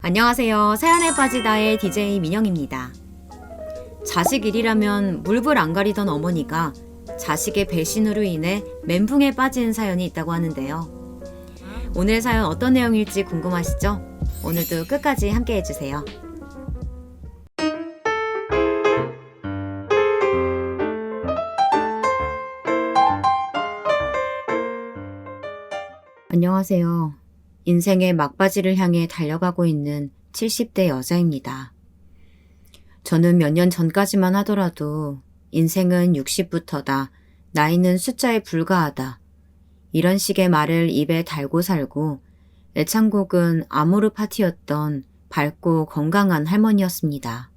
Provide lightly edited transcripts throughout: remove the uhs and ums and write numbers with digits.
안녕하세요. 사연에 빠지다의 DJ 민영입니다. 자식 일이라면 물불 안 가리던 어머니가 자식의 배신으로 인해 멘붕에 빠진 사연이 있다고 하는데요. 오늘 사연 어떤 내용일지 궁금하시죠? 오늘도 끝까지 함께 해주세요. 안녕하세요. 인생의 막바지를 향해 달려가고 있는 70대 여자입니다. 저는 몇 년 전까지만 하더라도 인생은 60부터다, 나이는 숫자에 불과하다, 이런 식의 말을 입에 달고 살고 애창곡은 아모르 파티였던 밝고 건강한 할머니였습니다.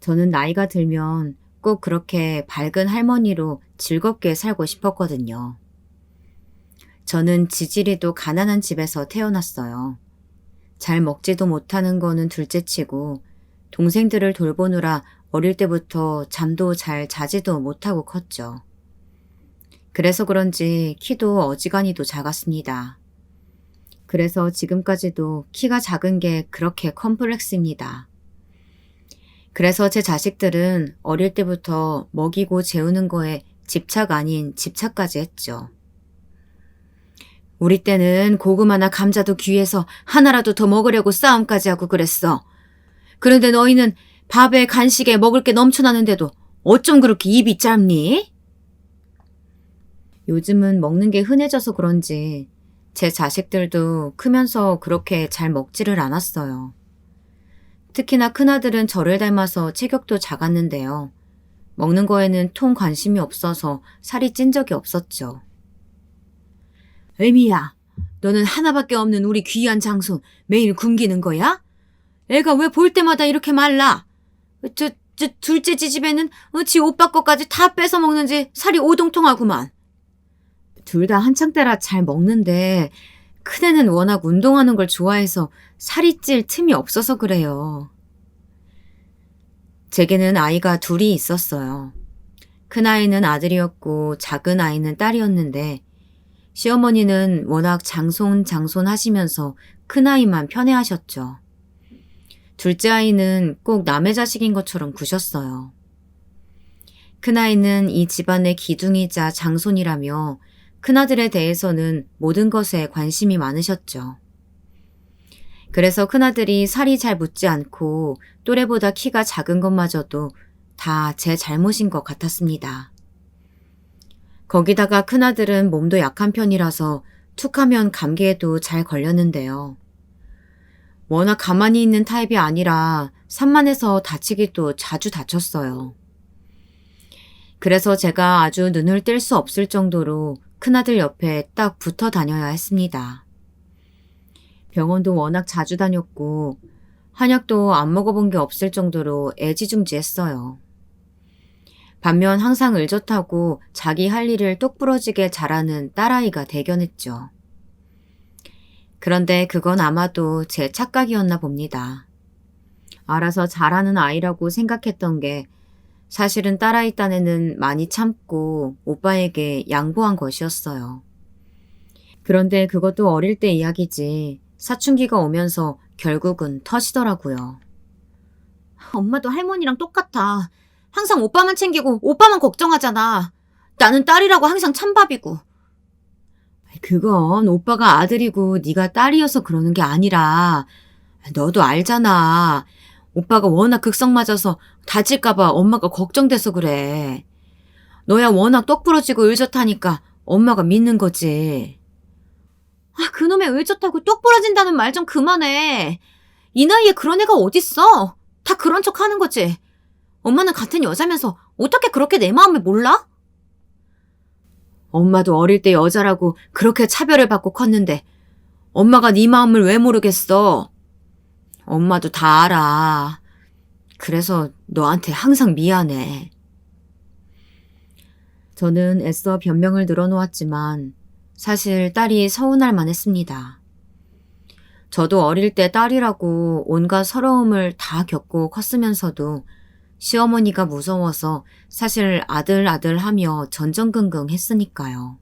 저는 나이가 들면 꼭 그렇게 밝은 할머니로 즐겁게 살고 싶었거든요. 저는 지지리도 가난한 집에서 태어났어요. 잘 먹지도 못하는 거는 둘째치고 동생들을 돌보느라 어릴 때부터 잠도 잘 자지도 못하고 컸죠. 그래서 그런지 키도 어지간히도 작았습니다. 그래서 지금까지도 키가 작은 게 그렇게 컴플렉스입니다. 그래서 제 자식들은 어릴 때부터 먹이고 재우는 거에 집착 아닌 집착까지 했죠. 우리 때는 고구마나 감자도 귀해서 하나라도 더 먹으려고 싸움까지 하고 그랬어. 그런데 너희는 밥에 간식에 먹을 게 넘쳐나는데도 어쩜 그렇게 입이 짧니? 요즘은 먹는 게 흔해져서 그런지 제 자식들도 크면서 그렇게 잘 먹지를 않았어요. 특히나 큰아들은 저를 닮아서 체격도 작았는데요. 먹는 거에는 통 관심이 없어서 살이 찐 적이 없었죠. 애미야, 너는 하나밖에 없는 우리 귀한 장손 매일 굶기는 거야? 애가 왜 볼 때마다 이렇게 말라? 둘째 지집에는 지 오빠 거까지 다 뺏어 먹는지 살이 오동통하구만. 둘 다 한창 때라 잘 먹는데 큰애는 워낙 운동하는 걸 좋아해서 살이 찔 틈이 없어서 그래요. 제게는 아이가 둘이 있었어요. 큰아이는 아들이었고 작은 아이는 딸이었는데 시어머니는 워낙 장손 하시면서 큰아이만 편애하셨죠. 둘째 아이는 꼭 남의 자식인 것처럼 구셨어요. 큰아이는 이 집안의 기둥이자 장손이라며 큰아들에 대해서는 모든 것에 관심이 많으셨죠. 그래서 큰아들이 살이 잘 붙지 않고 또래보다 키가 작은 것마저도 다 제 잘못인 것 같았습니다. 거기다가 큰아들은 몸도 약한 편이라서 툭하면 감기에도 잘 걸렸는데요. 워낙 가만히 있는 타입이 아니라 산만해서 다치기도 자주 다쳤어요. 그래서 제가 아주 눈을 뗄 수 없을 정도로 큰아들 옆에 딱 붙어 다녀야 했습니다. 병원도 워낙 자주 다녔고 한약도 안 먹어본 게 없을 정도로 애지중지했어요. 반면 항상 의젓하고 자기 할 일을 똑부러지게 잘하는 딸아이가 대견했죠. 그런데 그건 아마도 제 착각이었나 봅니다. 알아서 잘하는 아이라고 생각했던 게 사실은 딸아이 딴에는 많이 참고 오빠에게 양보한 것이었어요. 그런데 그것도 어릴 때 이야기지 사춘기가 오면서 결국은 터지더라고요. 엄마도 할머니랑 똑같아. 항상 오빠만 챙기고 오빠만 걱정하잖아. 나는 딸이라고 항상 찬밥이고. 그건 오빠가 아들이고 네가 딸이어서 그러는 게 아니라 너도 알잖아. 오빠가 워낙 극성 맞아서 다칠까 봐 엄마가 걱정돼서 그래. 너야 워낙 똑부러지고 의젓하니까 엄마가 믿는 거지. 그놈의 의젓하고 똑부러진다는 말 좀 그만해. 이 나이에 그런 애가 어딨어. 다 그런 척 하는 거지. 엄마는 같은 여자면서 어떻게 그렇게 내 마음을 몰라? 엄마도 어릴 때 여자라고 그렇게 차별을 받고 컸는데 엄마가 네 마음을 왜 모르겠어? 엄마도 다 알아. 그래서 너한테 항상 미안해. 저는 애써 변명을 늘어놓았지만 사실 딸이 서운할 만했습니다. 저도 어릴 때 딸이라고 온갖 서러움을 다 겪고 컸으면서도 시어머니가 무서워서 사실 아들 하며 전전긍긍 했으니까요.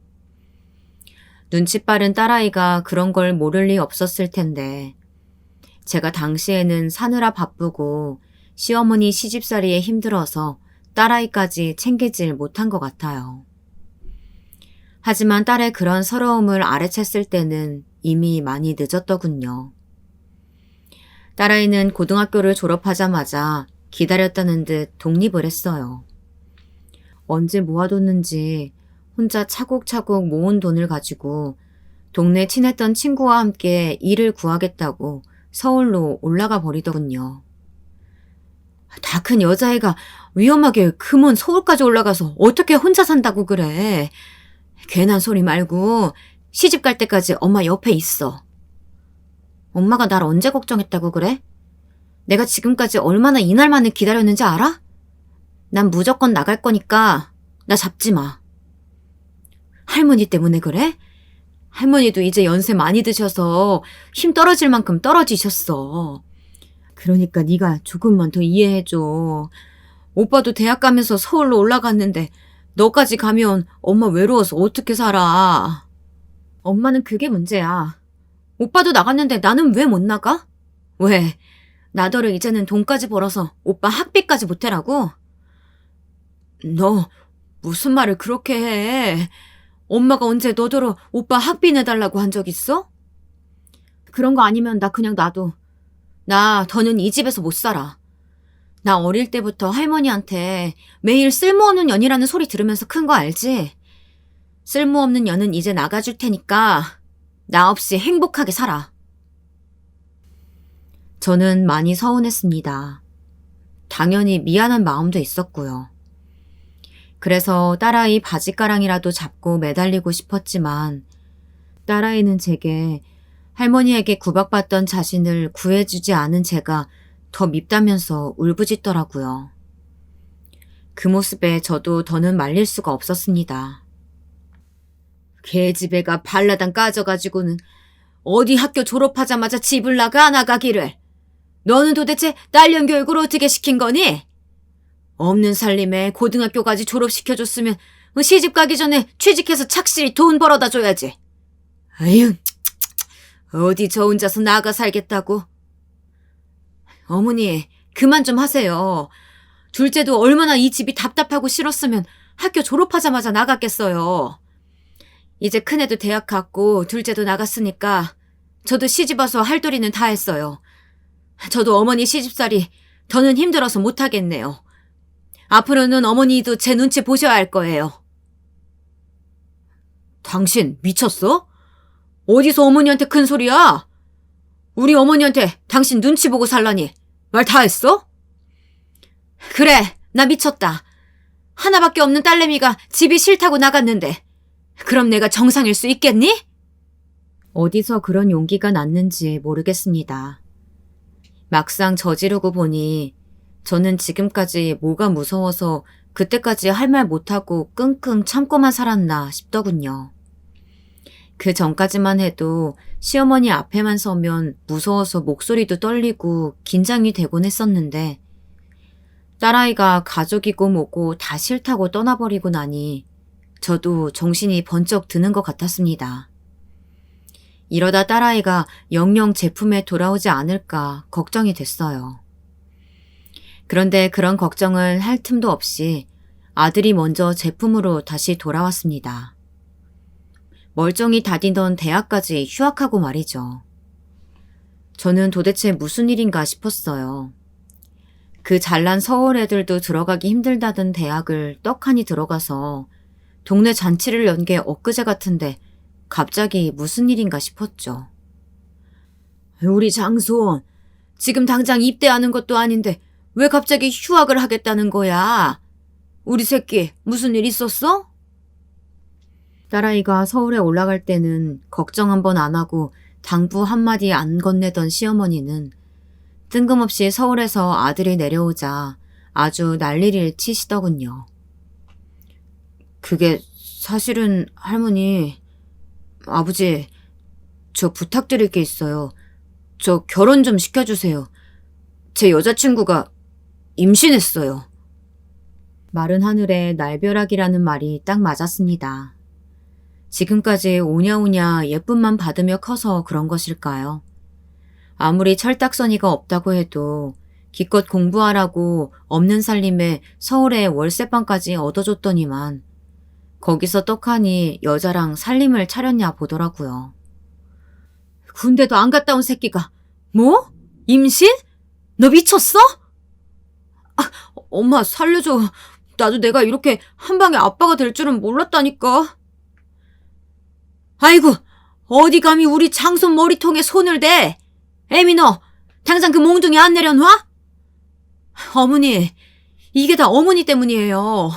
눈치 빠른 딸아이가 그런 걸 모를 리 없었을 텐데 제가 당시에는 사느라 바쁘고 시어머니 시집살이에 힘들어서 딸아이까지 챙기질 못한 것 같아요. 하지만 딸의 그런 서러움을 아래챘을 때는 이미 많이 늦었더군요. 딸아이는 고등학교를 졸업하자마자 기다렸다는 듯 독립을 했어요. 언제 모아뒀는지 혼자 차곡차곡 모은 돈을 가지고 동네 친했던 친구와 함께 일을 구하겠다고 서울로 올라가 버리더군요. 다 큰 여자애가 위험하게 그 먼 서울까지 올라가서 어떻게 혼자 산다고 그래. 괜한 소리 말고 시집 갈 때까지 엄마 옆에 있어. 엄마가 날 언제 걱정했다고 그래? 내가 지금까지 얼마나 이날만을 기다렸는지 알아? 난 무조건 나갈 거니까 나 잡지 마. 할머니 때문에 그래? 할머니도 이제 연세 많이 드셔서 힘 떨어질 만큼 떨어지셨어. 그러니까 네가 조금만 더 이해해줘. 오빠도 대학 가면서 서울로 올라갔는데 너까지 가면 엄마 외로워서 어떻게 살아. 엄마는 그게 문제야. 오빠도 나갔는데 나는 왜 못 나가? 왜? 나더러 이제는 돈까지 벌어서 오빠 학비까지 보태라고? 너 무슨 말을 그렇게 해. 엄마가 언제 너더러 오빠 학비 내달라고 한 적 있어? 그런 거 아니면 나 그냥 놔둬. 나 더는 이 집에서 못 살아. 나 어릴 때부터 할머니한테 매일 쓸모없는 년이라는 소리 들으면서 큰 거 알지? 쓸모없는 년은 이제 나가줄 테니까 나 없이 행복하게 살아. 저는 많이 서운했습니다. 당연히 미안한 마음도 있었고요. 그래서 딸아이 바지가랑이라도 잡고 매달리고 싶었지만 딸아이는 제게 할머니에게 구박받던 자신을 구해주지 않은 제가 더 밉다면서 울부짖더라고요. 그 모습에 저도 더는 말릴 수가 없었습니다. 개집애가 발라당 까져가지고는 어디 학교 졸업하자마자 집을 나가 안 나가기를. 너는 도대체 딸년 교육을 어떻게 시킨 거니? 없는 살림에 고등학교까지 졸업시켜줬으면 시집 가기 전에 취직해서 착실히 돈 벌어다 줘야지. 아유, 어디 저 혼자서 나가 살겠다고. 어머니, 그만 좀 하세요. 둘째도 얼마나 이 집이 답답하고 싫었으면 학교 졸업하자마자 나갔겠어요. 이제 큰애도 대학 갔고 둘째도 나갔으니까 저도 시집 와서 할 도리는 다 했어요. 저도 어머니 시집살이 더는 힘들어서 못하겠네요. 앞으로는 어머니도 제 눈치 보셔야 할 거예요. 당신 미쳤어? 어디서 어머니한테 큰 소리야? 우리 어머니한테 당신 눈치 보고 살라니 말 다 했어? 그래, 나 미쳤다. 하나밖에 없는 딸내미가 집이 싫다고 나갔는데 그럼 내가 정상일 수 있겠니? 어디서 그런 용기가 났는지 모르겠습니다. 막상 저지르고 보니 저는 지금까지 뭐가 무서워서 그때까지 할 말 못하고 끙끙 참고만 살았나 싶더군요. 그 전까지만 해도 시어머니 앞에만 서면 무서워서 목소리도 떨리고 긴장이 되곤 했었는데 딸아이가 가족이고 뭐고 다 싫다고 떠나버리고 나니 저도 정신이 번쩍 드는 것 같았습니다. 이러다 딸아이가 영영 제품에 돌아오지 않을까 걱정이 됐어요. 그런데 그런 걱정을 할 틈도 없이 아들이 먼저 제품으로 다시 돌아왔습니다. 멀쩡히 다니던 대학까지 휴학하고 말이죠. 저는 도대체 무슨 일인가 싶었어요. 그 잘난 서울 애들도 들어가기 힘들다던 대학을 떡하니 들어가서 동네 잔치를 연 게 엊그제 같은데 갑자기 무슨 일인가 싶었죠. 우리 장손, 지금 당장 입대하는 것도 아닌데 왜 갑자기 휴학을 하겠다는 거야? 우리 새끼 무슨 일 있었어? 딸아이가 서울에 올라갈 때는 걱정 한번 안 하고 당부 한마디 안 건네던 시어머니는 뜬금없이 서울에서 아들이 내려오자 아주 난리를 치시더군요. 그게 사실은 할머니, 아버지, 저 부탁드릴 게 있어요. 저 결혼 좀 시켜주세요. 제 여자친구가 임신했어요. 마른 하늘에 날벼락이라는 말이 딱 맞았습니다. 지금까지 오냐오냐 예쁨만 받으며 커서 그런 것일까요? 아무리 철딱서니가 없다고 해도 기껏 공부하라고 없는 살림에 서울에 월세방까지 얻어줬더니만 거기서 떡하니 여자랑 살림을 차렸냐 보더라고요. 군대도 안 갔다 온 새끼가 뭐? 임신? 너 미쳤어? 엄마 살려줘. 나도 내가 이렇게 한 방에 아빠가 될 줄은 몰랐다니까. 아이고, 어디 감히 우리 장손 머리통에 손을 대? 애미 너 당장 그 몽둥이 안 내려놔? 어머니, 이게 다 어머니 때문이에요.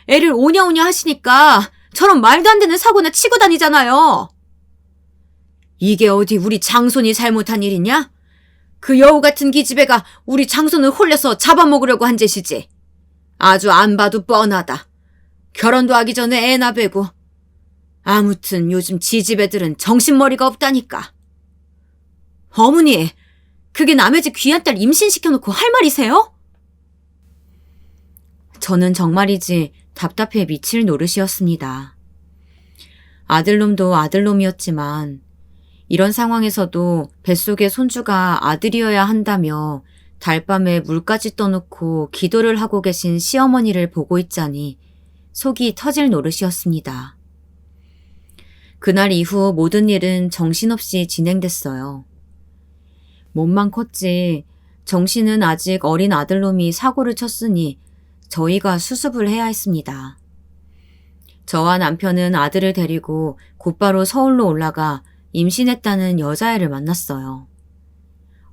애를 오냐오냐 하시니까 저런 말도 안 되는 사고나 치고 다니잖아요. 이게 어디 우리 장손이 잘못한 일이냐? 그 여우 같은 기집애가 우리 장손을 홀려서 잡아먹으려고 한 짓이지. 아주 안 봐도 뻔하다. 결혼도 하기 전에 애나 베고. 아무튼 요즘 지집애들은 정신머리가 없다니까. 어머니, 그게 남의 집 귀한 딸 임신시켜놓고 할 말이세요? 저는 정말이지 답답해 미칠 노릇이었습니다. 아들놈도 아들놈이었지만 이런 상황에서도 뱃속의 손주가 아들이어야 한다며 달밤에 물까지 떠놓고 기도를 하고 계신 시어머니를 보고 있자니 속이 터질 노릇이었습니다. 그날 이후 모든 일은 정신없이 진행됐어요. 몸만 컸지 정신은 아직 어린 아들놈이 사고를 쳤으니 저희가 수습을 해야 했습니다. 저와 남편은 아들을 데리고 곧바로 서울로 올라가 임신했다는 여자애를 만났어요.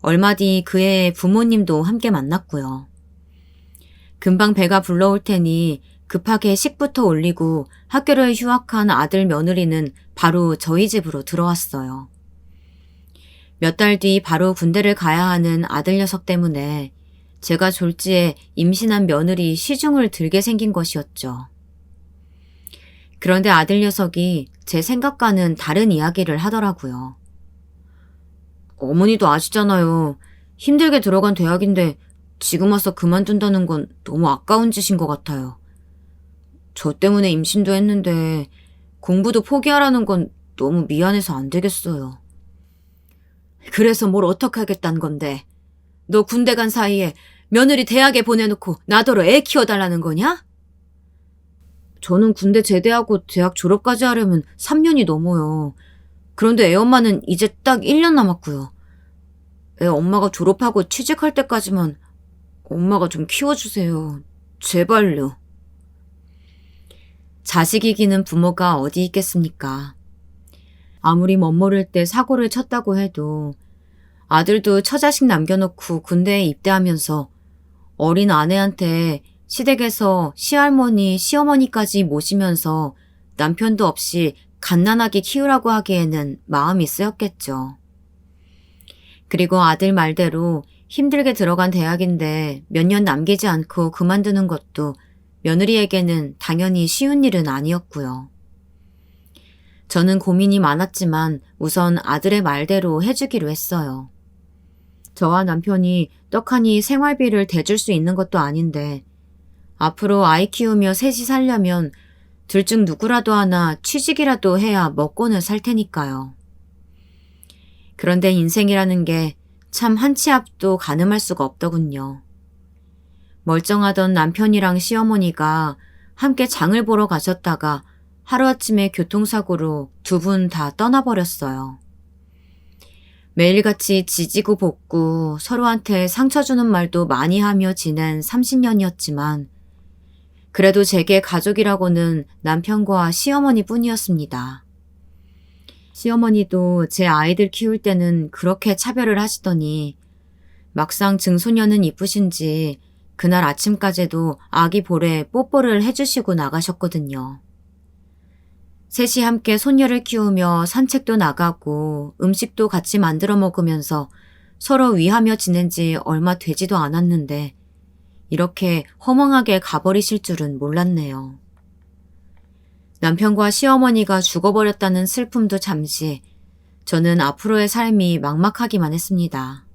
얼마 뒤 그 애의 부모님도 함께 만났고요. 금방 배가 불러올 테니 급하게 식부터 올리고 학교를 휴학한 아들 며느리는 바로 저희 집으로 들어왔어요. 몇 달 뒤 바로 군대를 가야 하는 아들 녀석 때문에 제가 졸지에 임신한 며느리 시중을 들게 생긴 것이었죠. 그런데 아들 녀석이 제 생각과는 다른 이야기를 하더라고요. 어머니도 아시잖아요. 힘들게 들어간 대학인데 지금 와서 그만둔다는 건 너무 아까운 짓인 것 같아요. 저 때문에 임신도 했는데 공부도 포기하라는 건 너무 미안해서 안 되겠어요. 그래서 뭘 어떡하겠다는 건데. 너 군대 간 사이에 며느리 대학에 보내놓고 나더러 애 키워달라는 거냐? 저는 군대 제대하고 대학 졸업까지 하려면 3년이 넘어요. 그런데 애 엄마는 이제 딱 1년 남았고요. 애 엄마가 졸업하고 취직할 때까지만 엄마가 좀 키워주세요. 제발요. 자식 이기는 부모가 어디 있겠습니까? 아무리 멋모를 때 사고를 쳤다고 해도 아들도 처자식 남겨놓고 군대에 입대하면서 어린 아내한테 시댁에서 시할머니, 시어머니까지 모시면서 남편도 없이 갓난아기 키우라고 하기에는 마음이 쓰였겠죠. 그리고 아들 말대로 힘들게 들어간 대학인데 몇 년 남기지 않고 그만두는 것도 며느리에게는 당연히 쉬운 일은 아니었고요. 저는 고민이 많았지만 우선 아들의 말대로 해주기로 했어요. 저와 남편이 떡하니 생활비를 대줄 수 있는 것도 아닌데 앞으로 아이 키우며 셋이 살려면 둘 중 누구라도 하나 취직이라도 해야 먹고는 살 테니까요. 그런데 인생이라는 게 참 한 치 앞도 가늠할 수가 없더군요. 멀쩡하던 남편이랑 시어머니가 함께 장을 보러 가셨다가 하루아침에 교통사고로 두 분 다 떠나버렸어요. 매일같이 지지고 볶고 서로한테 상처 주는 말도 많이 하며 지낸 30년이었지만 그래도 제게 가족이라고는 남편과 시어머니 뿐이었습니다. 시어머니도 제 아이들 키울 때는 그렇게 차별을 하시더니 막상 증소년은 이쁘신지 그날 아침까지도 아기 볼에 뽀뽀를 해주시고 나가셨거든요. 셋이 함께 손녀를 키우며 산책도 나가고 음식도 같이 만들어 먹으면서 서로 위하며 지낸 지 얼마 되지도 않았는데 이렇게 허망하게 가버리실 줄은 몰랐네요. 남편과 시어머니가 죽어버렸다는 슬픔도 잠시 저는 앞으로의 삶이 막막하기만 했습니다.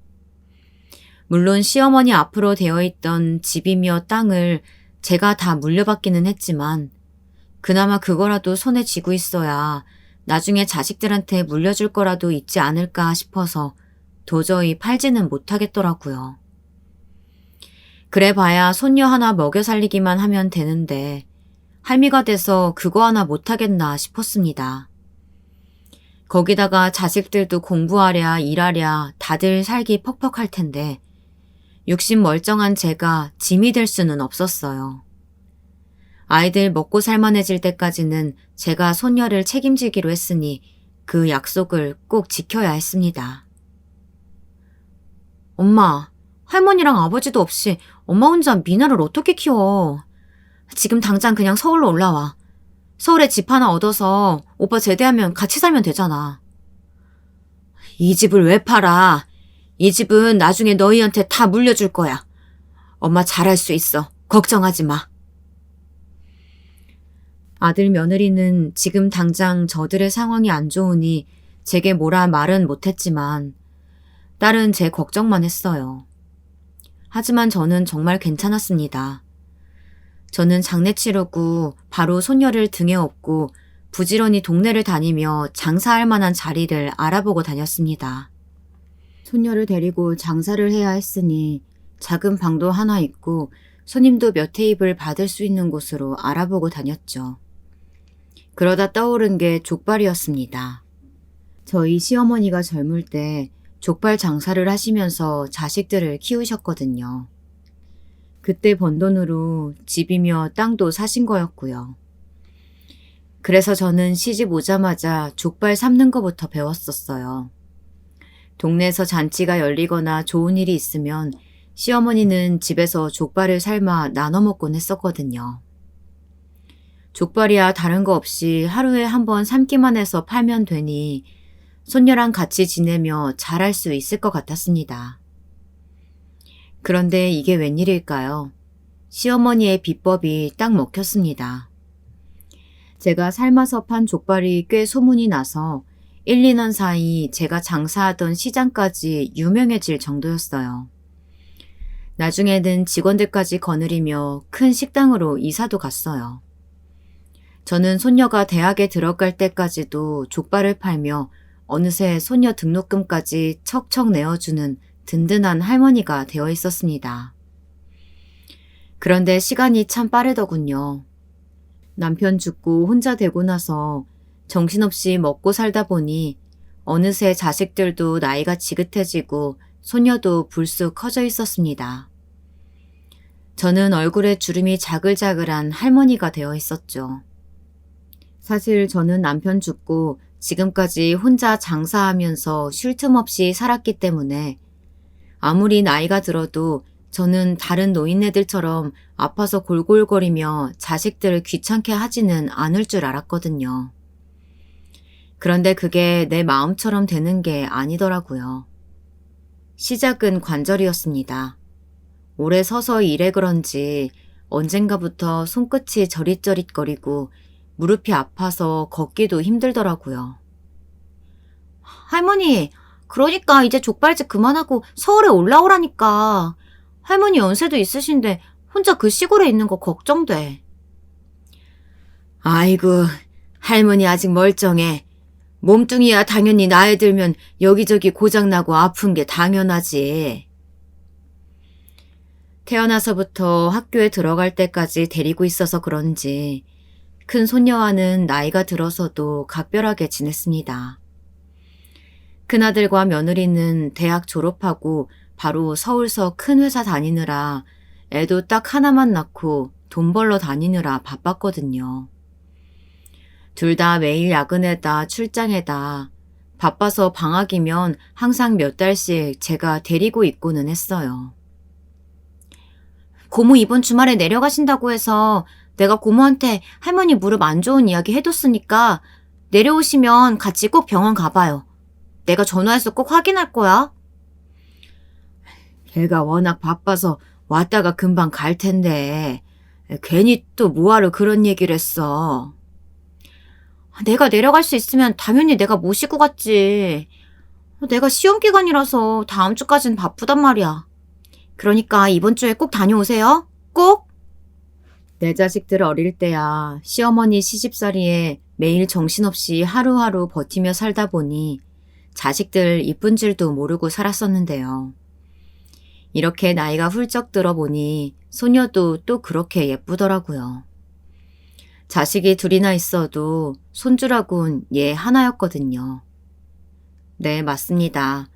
물론 시어머니 앞으로 되어 있던 집이며 땅을 제가 다 물려받기는 했지만 그나마 그거라도 손에 쥐고 있어야 나중에 자식들한테 물려줄 거라도 있지 않을까 싶어서 도저히 팔지는 못하겠더라고요. 그래봐야 손녀 하나 먹여 살리기만 하면 되는데 할미가 돼서 그거 하나 못하겠나 싶었습니다. 거기다가 자식들도 공부하랴 일하랴 다들 살기 퍽퍽할 텐데 육신 멀쩡한 제가 짐이 될 수는 없었어요. 아이들 먹고 살만해질 때까지는 제가 손녀를 책임지기로 했으니 그 약속을 꼭 지켜야 했습니다. 엄마, 할머니랑 아버지도 없이 엄마 혼자 미나를 어떻게 키워? 지금 당장 그냥 서울로 올라와. 서울에 집 하나 얻어서 오빠 제대하면 같이 살면 되잖아. 이 집을 왜 팔아? 이 집은 나중에 너희한테 다 물려줄 거야. 엄마 잘할 수 있어. 걱정하지 마. 아들 며느리는 지금 당장 저들의 상황이 안 좋으니 제게 뭐라 말은 못했지만 딸은 제 걱정만 했어요. 하지만 저는 정말 괜찮았습니다. 저는 장례 치르고 바로 손녀를 등에 업고 부지런히 동네를 다니며 장사할 만한 자리를 알아보고 다녔습니다. 손녀를 데리고 장사를 해야 했으니 작은 방도 하나 있고 손님도 몇 테이블 받을 수 있는 곳으로 알아보고 다녔죠. 그러다 떠오른 게 족발이었습니다. 저희 시어머니가 젊을 때 족발 장사를 하시면서 자식들을 키우셨거든요. 그때 번 돈으로 집이며 땅도 사신 거였고요. 그래서 저는 시집 오자마자 족발 삶는 거부터 배웠었어요. 동네에서 잔치가 열리거나 좋은 일이 있으면 시어머니는 집에서 족발을 삶아 나눠 먹곤 했었거든요. 족발이야 다른 거 없이 하루에 한 번 삶기만 해서 팔면 되니 손녀랑 같이 지내며 잘할 수 있을 것 같았습니다. 그런데 이게 웬일일까요? 시어머니의 비법이 딱 먹혔습니다. 제가 삶아서 판 족발이 꽤 소문이 나서 1, 2년 사이 제가 장사하던 시장까지 유명해질 정도였어요. 나중에는 직원들까지 거느리며 큰 식당으로 이사도 갔어요. 저는 손녀가 대학에 들어갈 때까지도 족발을 팔며 어느새 손녀 등록금까지 척척 내어주는 든든한 할머니가 되어 있었습니다. 그런데 시간이 참 빠르더군요. 남편 죽고 혼자 되고 나서 정신없이 먹고 살다 보니 어느새 자식들도 나이가 지긋해지고 손녀도 불쑥 커져 있었습니다. 저는 얼굴에 주름이 자글자글한 할머니가 되어 있었죠. 사실 저는 남편 죽고 지금까지 혼자 장사하면서 쉴 틈 없이 살았기 때문에 아무리 나이가 들어도 저는 다른 노인네들처럼 아파서 골골거리며 자식들을 귀찮게 하지는 않을 줄 알았거든요. 그런데 그게 내 마음처럼 되는 게 아니더라고요. 시작은 관절이었습니다. 오래 서서 일해 그런지 언젠가부터 손끝이 저릿저릿거리고 무릎이 아파서 걷기도 힘들더라고요. 할머니, 그러니까 이제 족발집 그만하고 서울에 올라오라니까. 할머니 연세도 있으신데 혼자 그 시골에 있는 거 걱정돼. 아이고, 할머니 아직 멀쩡해. 몸뚱이야 당연히 나이 들면 여기저기 고장나고 아픈 게 당연하지. 태어나서부터 학교에 들어갈 때까지 데리고 있어서 그런지 큰 손녀와는 나이가 들어서도 각별하게 지냈습니다. 큰아들과 며느리는 대학 졸업하고 바로 서울서 큰 회사 다니느라 애도 딱 하나만 낳고 돈 벌러 다니느라 바빴거든요. 둘 다 매일 야근에다 출장에다 바빠서 방학이면 항상 몇 달씩 제가 데리고 있고는 했어요. 고모 이번 주말에 내려가신다고 해서 내가 고모한테 할머니 무릎 안 좋은 이야기 해뒀으니까 내려오시면 같이 꼭 병원 가봐요. 내가 전화해서 꼭 확인할 거야. 걔가 워낙 바빠서 왔다가 금방 갈 텐데 괜히 또 뭐하러 그런 얘기를 했어. 내가 내려갈 수 있으면 당연히 내가 모시고 갔지. 내가 시험기간이라서 다음 주까지는 바쁘단 말이야. 그러니까 이번 주에 꼭 다녀오세요. 꼭! 내 자식들 어릴 때야 시어머니 시집살이에 매일 정신없이 하루하루 버티며 살다 보니 자식들 이쁜 줄도 모르고 살았었는데요. 이렇게 나이가 훌쩍 들어보니 소녀도 또 그렇게 예쁘더라고요. 자식이 둘이나 있어도 손주라곤 얘 하나였거든요. 네, 맞습니다.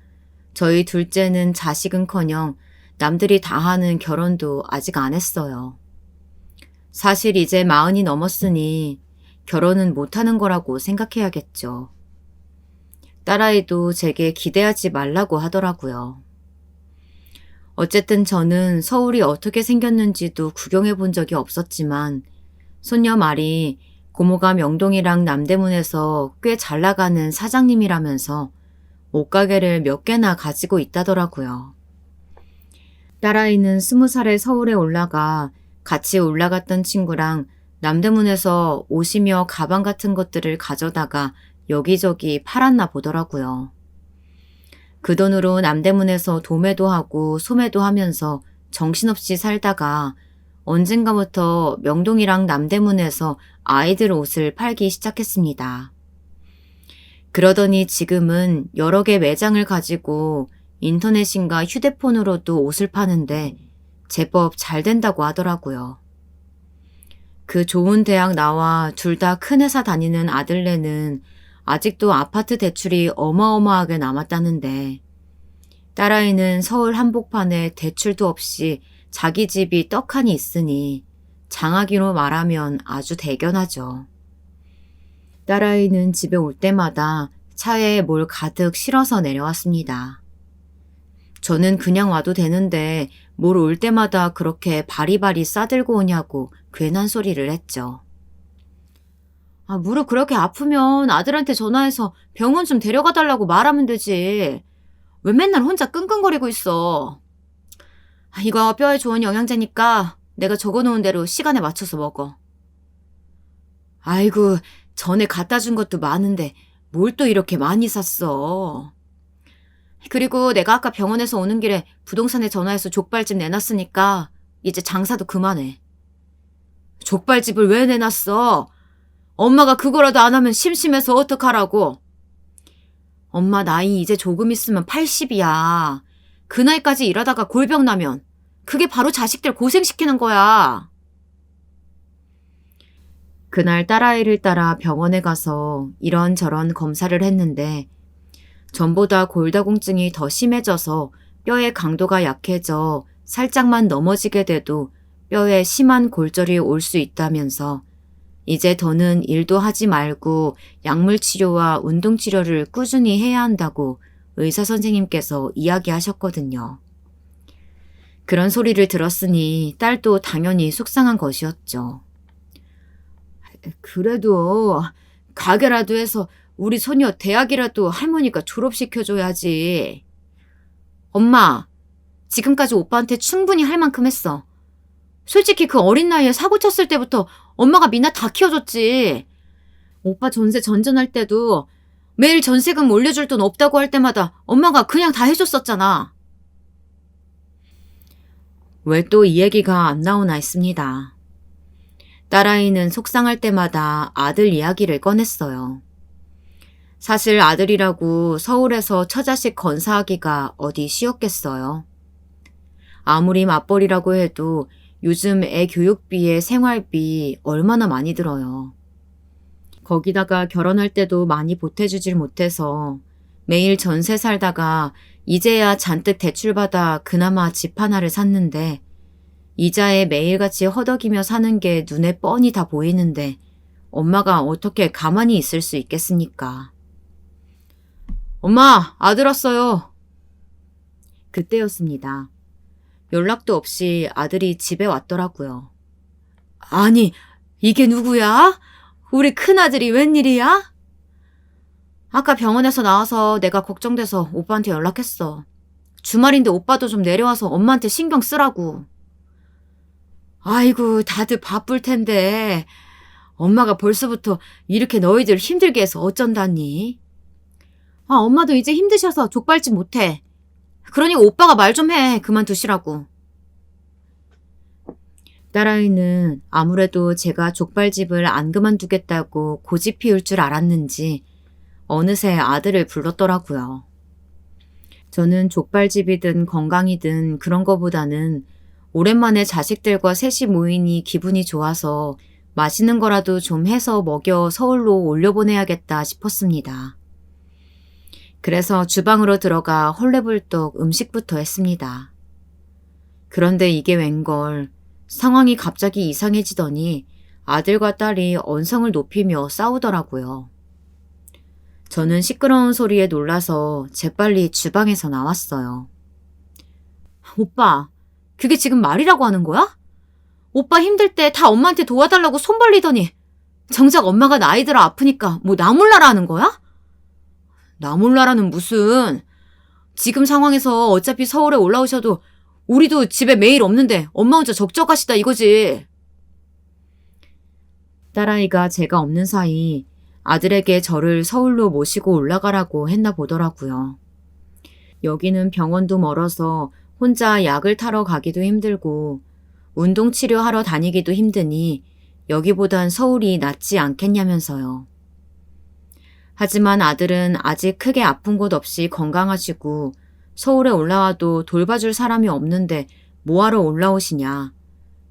저희 둘째는 자식은커녕 남들이 다 하는 결혼도 아직 안 했어요. 사실 이제 40이 넘었으니 결혼은 못하는 거라고 생각해야겠죠. 딸아이도 제게 기대하지 말라고 하더라고요. 어쨌든 저는 서울이 어떻게 생겼는지도 구경해 본 적이 없었지만 손녀 말이 고모가 명동이랑 남대문에서 꽤 잘 나가는 사장님이라면서 옷가게를 몇 개나 가지고 있다더라고요. 딸아이는 20살에 서울에 올라가 같이 올라갔던 친구랑 남대문에서 옷이며 가방 같은 것들을 가져다가 여기저기 팔았나 보더라고요. 그 돈으로 남대문에서 도매도 하고 소매도 하면서 정신없이 살다가 언젠가부터 명동이랑 남대문에서 아이들 옷을 팔기 시작했습니다. 그러더니 지금은 여러 개 매장을 가지고 인터넷인가 휴대폰으로도 옷을 파는데 제법 잘 된다고 하더라고요. 그 좋은 대학 나와 둘 다 큰 회사 다니는 아들네는 아직도 아파트 대출이 어마어마하게 남았다는데 딸아이는 서울 한복판에 대출도 없이 자기 집이 떡하니 있으니 장하기로 말하면 아주 대견하죠. 딸아이는 집에 올 때마다 차에 뭘 가득 실어서 내려왔습니다. 저는 그냥 와도 되는데 뭘 올 때마다 그렇게 바리바리 싸들고 오냐고 괜한 소리를 했죠. 무릎 그렇게 아프면 아들한테 전화해서 병원 좀 데려가 달라고 말하면 되지. 왜 맨날 혼자 끙끙거리고 있어. 이거 뼈에 좋은 영양제니까 내가 적어놓은 대로 시간에 맞춰서 먹어. 아이고, 전에 갖다 준 것도 많은데 뭘 또 이렇게 많이 샀어. 그리고 내가 아까 병원에서 오는 길에 부동산에 전화해서 족발집 내놨으니까 이제 장사도 그만해. 족발집을 왜 내놨어? 엄마가 그거라도 안 하면 심심해서 어떡하라고. 엄마 나이 이제 조금 있으면 80이야. 그 나이까지 일하다가 골병 나면 그게 바로 자식들 고생시키는 거야. 그날 딸아이를 따라 병원에 가서 이런저런 검사를 했는데 전보다 골다공증이 더 심해져서 뼈의 강도가 약해져 살짝만 넘어지게 돼도 뼈에 심한 골절이 올 수 있다면서 이제 더는 일도 하지 말고 약물 치료와 운동 치료를 꾸준히 해야 한다고 의사 선생님께서 이야기하셨거든요. 그런 소리를 들었으니 딸도 당연히 속상한 것이었죠. 그래도 가게라도 해서 우리 소녀 대학이라도 할머니가 졸업시켜줘야지. 엄마, 지금까지 오빠한테 충분히 할 만큼 했어. 솔직히 그 어린 나이에 사고 쳤을 때부터 엄마가 미나 다 키워줬지. 오빠 전세 전전할 때도 매일 전세금 올려줄 돈 없다고 할 때마다 엄마가 그냥 다 해줬었잖아. 왜 또 이 얘기가 안 나오나 했습니다. 딸아이는 속상할 때마다 아들 이야기를 꺼냈어요. 사실 아들이라고 서울에서 처자식 건사하기가 어디 쉬웠겠어요. 아무리 맞벌이라고 해도 요즘 애 교육비에 생활비 얼마나 많이 들어요. 거기다가 결혼할 때도 많이 보태주질 못해서 매일 전세 살다가 이제야 잔뜩 대출받아 그나마 집 하나를 샀는데 이자에 매일같이 허덕이며 사는 게 눈에 뻔히 다 보이는데 엄마가 어떻게 가만히 있을 수 있겠습니까? 엄마, 아들 왔어요. 그때였습니다. 연락도 없이 아들이 집에 왔더라고요. 아니, 이게 누구야? 우리 큰아들이 웬일이야? 아까 병원에서 나와서 내가 걱정돼서 오빠한테 연락했어. 주말인데 오빠도 좀 내려와서 엄마한테 신경 쓰라고. 아이고, 다들 바쁠 텐데 엄마가 벌써부터 이렇게 너희들 힘들게 해서 어쩐다니? 엄마도 이제 힘드셔서 족발집 못해. 그러니 오빠가 말 좀 해. 그만두시라고. 딸아이는 아무래도 제가 족발집을 안 그만두겠다고 고집 피울 줄 알았는지 어느새 아들을 불렀더라고요. 저는 족발집이든 건강이든 그런 거보다는 오랜만에 자식들과 셋이 모이니 기분이 좋아서 맛있는 거라도 좀 해서 먹여 서울로 올려보내야겠다 싶었습니다. 그래서 주방으로 들어가 헐레벌떡 음식부터 했습니다. 그런데 이게 웬걸 상황이 갑자기 이상해지더니 아들과 딸이 언성을 높이며 싸우더라고요. 저는 시끄러운 소리에 놀라서 재빨리 주방에서 나왔어요. 오빠, 그게 지금 말이라고 하는 거야? 오빠 힘들 때 다 엄마한테 도와달라고 손 벌리더니 정작 엄마가 나이 들어 아프니까 뭐 나 몰라라 하는 거야? 나 몰라라는 무슨. 지금 상황에서 어차피 서울에 올라오셔도 우리도 집에 매일 없는데 엄마 혼자 적적하시다 이거지. 딸아이가 제가 없는 사이 아들에게 저를 서울로 모시고 올라가라고 했나 보더라고요. 여기는 병원도 멀어서 혼자 약을 타러 가기도 힘들고 운동 치료하러 다니기도 힘드니 여기보단 서울이 낫지 않겠냐면서요. 하지만 아들은 아직 크게 아픈 곳 없이 건강하시고 서울에 올라와도 돌봐줄 사람이 없는데 뭐하러 올라오시냐.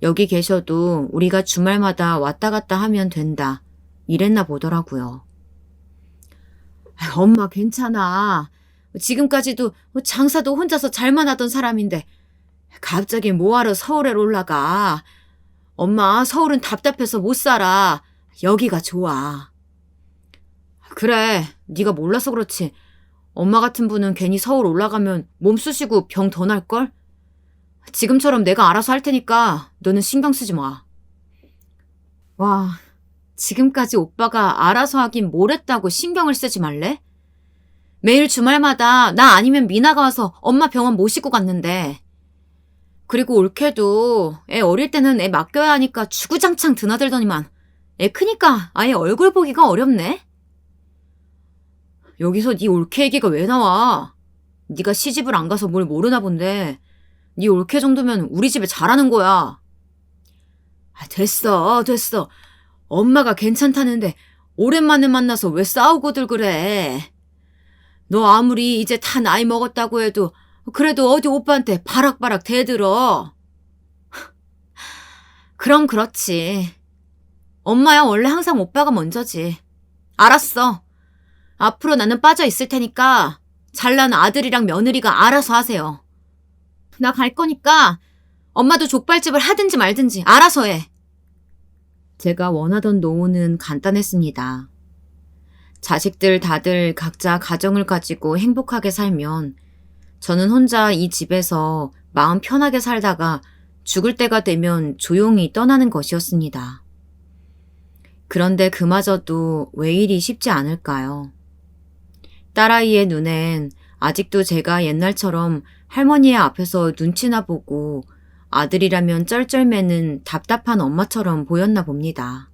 여기 계셔도 우리가 주말마다 왔다 갔다 하면 된다. 이랬나 보더라고요. 엄마 괜찮아. 지금까지도 장사도 혼자서 잘만 하던 사람인데 갑자기 뭐하러 서울에 올라가. 엄마 서울은 답답해서 못 살아. 여기가 좋아. 그래, 네가 몰라서 그렇지. 엄마 같은 분은 괜히 서울 올라가면 몸 쑤시고 병 더 날걸? 지금처럼 내가 알아서 할 테니까 너는 신경 쓰지 마. 와, 지금까지 오빠가 알아서 하긴 뭘 했다고 신경을 쓰지 말래? 매일 주말마다 나 아니면 미나가 와서 엄마 병원 모시고 갔는데. 그리고 올케도 애 어릴 때는 애 맡겨야 하니까 주구장창 드나들더니만 애 크니까 아예 얼굴 보기가 어렵네. 여기서 네 올케 얘기가 왜 나와? 네가 시집을 안 가서 뭘 모르나 본데 네 올케 정도면 우리 집에 잘하는 거야. 됐어. 엄마가 괜찮다는데 오랜만에 만나서 왜 싸우고들 그래. 너 아무리 이제 다 나이 먹었다고 해도 그래도 어디 오빠한테 바락바락 대들어. 그럼 그렇지. 엄마야 원래 항상 오빠가 먼저지. 알았어. 앞으로 나는 빠져 있을 테니까 잘난 아들이랑 며느리가 알아서 하세요. 나 갈 거니까 엄마도 족발집을 하든지 말든지 알아서 해. 제가 원하던 노후는 간단했습니다. 자식들 다들 각자 가정을 가지고 행복하게 살면 저는 혼자 이 집에서 마음 편하게 살다가 죽을 때가 되면 조용히 떠나는 것이었습니다. 그런데 그마저도 왜 이리 쉽지 않을까요? 딸아이의 눈엔 아직도 제가 옛날처럼 할머니의 앞에서 눈치나 보고 아들이라면 쩔쩔매는 답답한 엄마처럼 보였나 봅니다.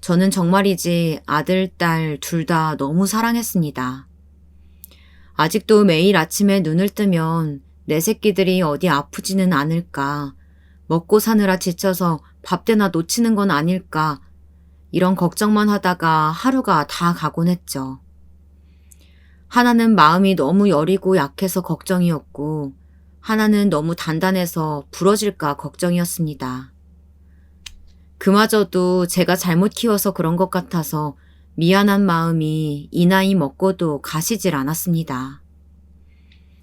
저는 정말이지 아들, 딸 둘 다 너무 사랑했습니다. 아직도 매일 아침에 눈을 뜨면 내 새끼들이 어디 아프지는 않을까, 먹고 사느라 지쳐서 밥대나 놓치는 건 아닐까, 이런 걱정만 하다가 하루가 다 가곤 했죠. 하나는 마음이 너무 여리고 약해서 걱정이었고, 하나는 너무 단단해서 부러질까 걱정이었습니다. 그마저도 제가 잘못 키워서 그런 것 같아서 미안한 마음이 이 나이 먹고도 가시질 않았습니다.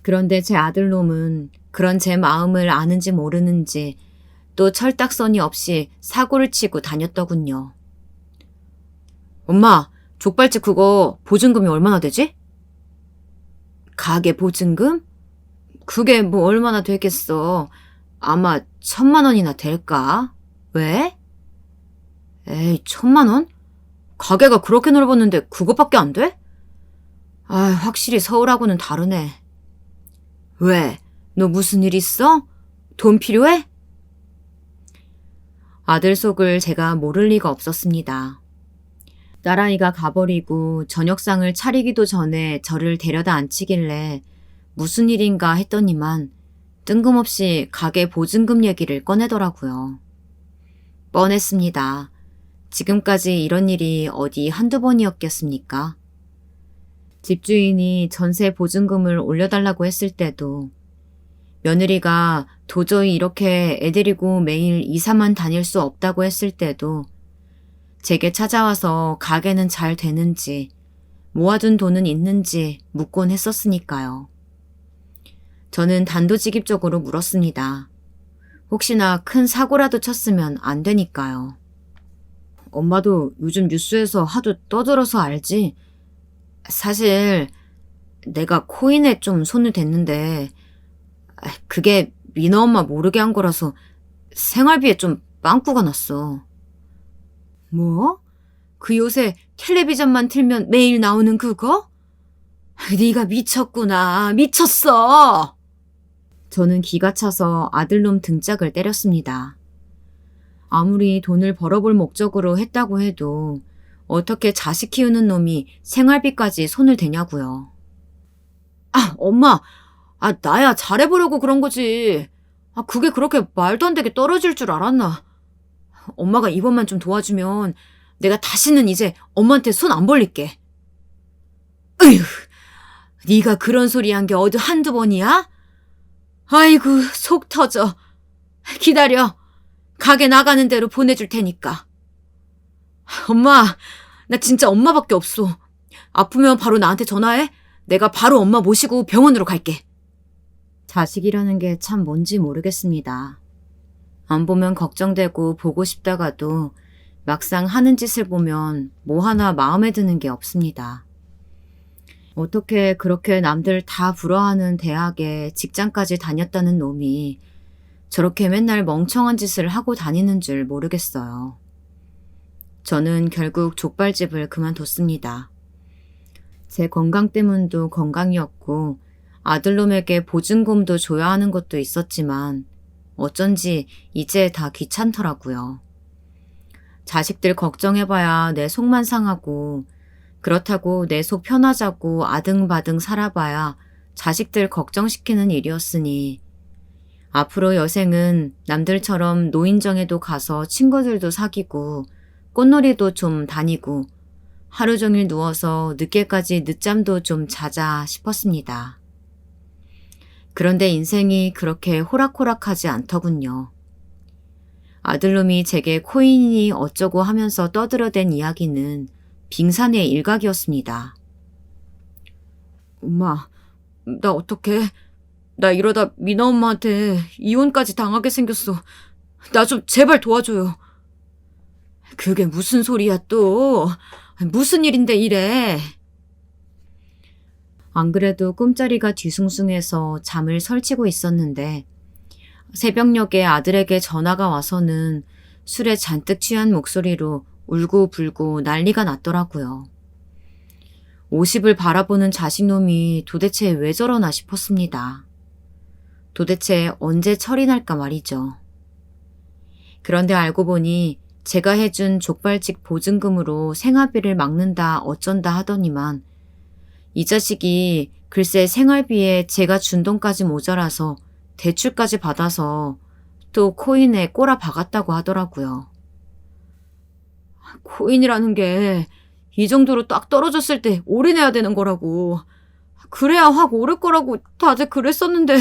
그런데 제 아들놈은 그런 제 마음을 아는지 모르는지 또 철딱서니 없이 사고를 치고 다녔더군요. 엄마, 족발집 그거 보증금이 얼마나 되지? 가게 보증금? 그게 뭐 얼마나 되겠어. 아마 1,000,000원이나 될까? 왜? 에이, 1,000,000원? 가게가 그렇게 넓었는데 그것밖에 안 돼? 아, 확실히 서울하고는 다르네. 왜? 너 무슨 일 있어? 돈 필요해? 아들 속을 제가 모를 리가 없었습니다. 딸아이가 가버리고 저녁상을 차리기도 전에 저를 데려다 앉히길래 무슨 일인가 했더니만 뜬금없이 가게 보증금 얘기를 꺼내더라고요. 뻔했습니다. 지금까지 이런 일이 어디 한두 번이었겠습니까? 집주인이 전세 보증금을 올려달라고 했을 때도, 며느리가 도저히 이렇게 애 데리고 매일 이사만 다닐 수 없다고 했을 때도 제게 찾아와서 가게는 잘 되는지, 모아둔 돈은 있는지 묻곤 했었으니까요. 저는 단도직입적으로 물었습니다. 혹시나 큰 사고라도 쳤으면 안 되니까요. 엄마도 요즘 뉴스에서 하도 떠들어서 알지? 사실 내가 코인에 좀 손을 댔는데 그게 민호 엄마 모르게 한 거라서 생활비에 좀 빵꾸가 났어. 뭐? 그 요새 텔레비전만 틀면 매일 나오는 그거? 네가 미쳤구나. 미쳤어. 저는 기가 차서 아들놈 등짝을 때렸습니다. 아무리 돈을 벌어볼 목적으로 했다고 해도 어떻게 자식 키우는 놈이 생활비까지 손을 대냐고요. 엄마. 나야 잘해보려고 그런 거지. 그게 그렇게 말도 안 되게 떨어질 줄 알았나. 엄마가 이번만 좀 도와주면 내가 다시는 이제 엄마한테 손 안 벌릴게. 으휴, 네가 그런 소리 한 게 어디 한두 번이야? 아이고, 속 터져. 기다려. 가게 나가는 대로 보내줄 테니까. 엄마, 나 진짜 엄마밖에 없어. 아프면 바로 나한테 전화해. 내가 바로 엄마 모시고 병원으로 갈게. 자식이라는 게 참 뭔지 모르겠습니다. 안 보면 걱정되고 보고 싶다가도 막상 하는 짓을 보면 뭐 하나 마음에 드는 게 없습니다. 어떻게 그렇게 남들 다 부러워하는 대학에 직장까지 다녔다는 놈이 저렇게 맨날 멍청한 짓을 하고 다니는 줄 모르겠어요. 저는 결국 족발집을 그만뒀습니다. 제 건강 때문도 건강이었고 아들놈에게 보증금도 줘야 하는 것도 있었지만 어쩐지 이제 다 귀찮더라고요. 자식들 걱정해봐야 내 속만 상하고 그렇다고 내 속 편하자고 아등바등 살아봐야 자식들 걱정시키는 일이었으니 앞으로 여생은 남들처럼 노인정에도 가서 친구들도 사귀고 꽃놀이도 좀 다니고 하루 종일 누워서 늦게까지 늦잠도 좀 자자 싶었습니다. 그런데 인생이 그렇게 호락호락하지 않더군요. 아들놈이 제게 코인이 어쩌고 하면서 떠들어댄 이야기는 빙산의 일각이었습니다. 엄마, 나 어떡해? 나 이러다 미나 엄마한테 이혼까지 당하게 생겼어. 나 좀 제발 도와줘요. 그게 무슨 소리야 또. 무슨 일인데 이래. 안 그래도 꿈자리가 뒤숭숭해서 잠을 설치고 있었는데 새벽녘에 아들에게 전화가 와서는 술에 잔뜩 취한 목소리로 울고불고 난리가 났더라고요. 50을 바라보는 자식놈이 도대체 왜 저러나 싶었습니다. 도대체 언제 철이 날까 말이죠. 그런데 알고 보니 제가 해준 족발집 보증금으로 생활비를 막는다 어쩐다 하더니만 이 자식이 글쎄 생활비에 제가 준 돈까지 모자라서 대출까지 받아서 또 코인에 꼬라 박았다고 하더라고요. 코인이라는 게 이 정도로 딱 떨어졌을 때 올인해야 되는 거라고. 그래야 확 오를 거라고 다들 그랬었는데.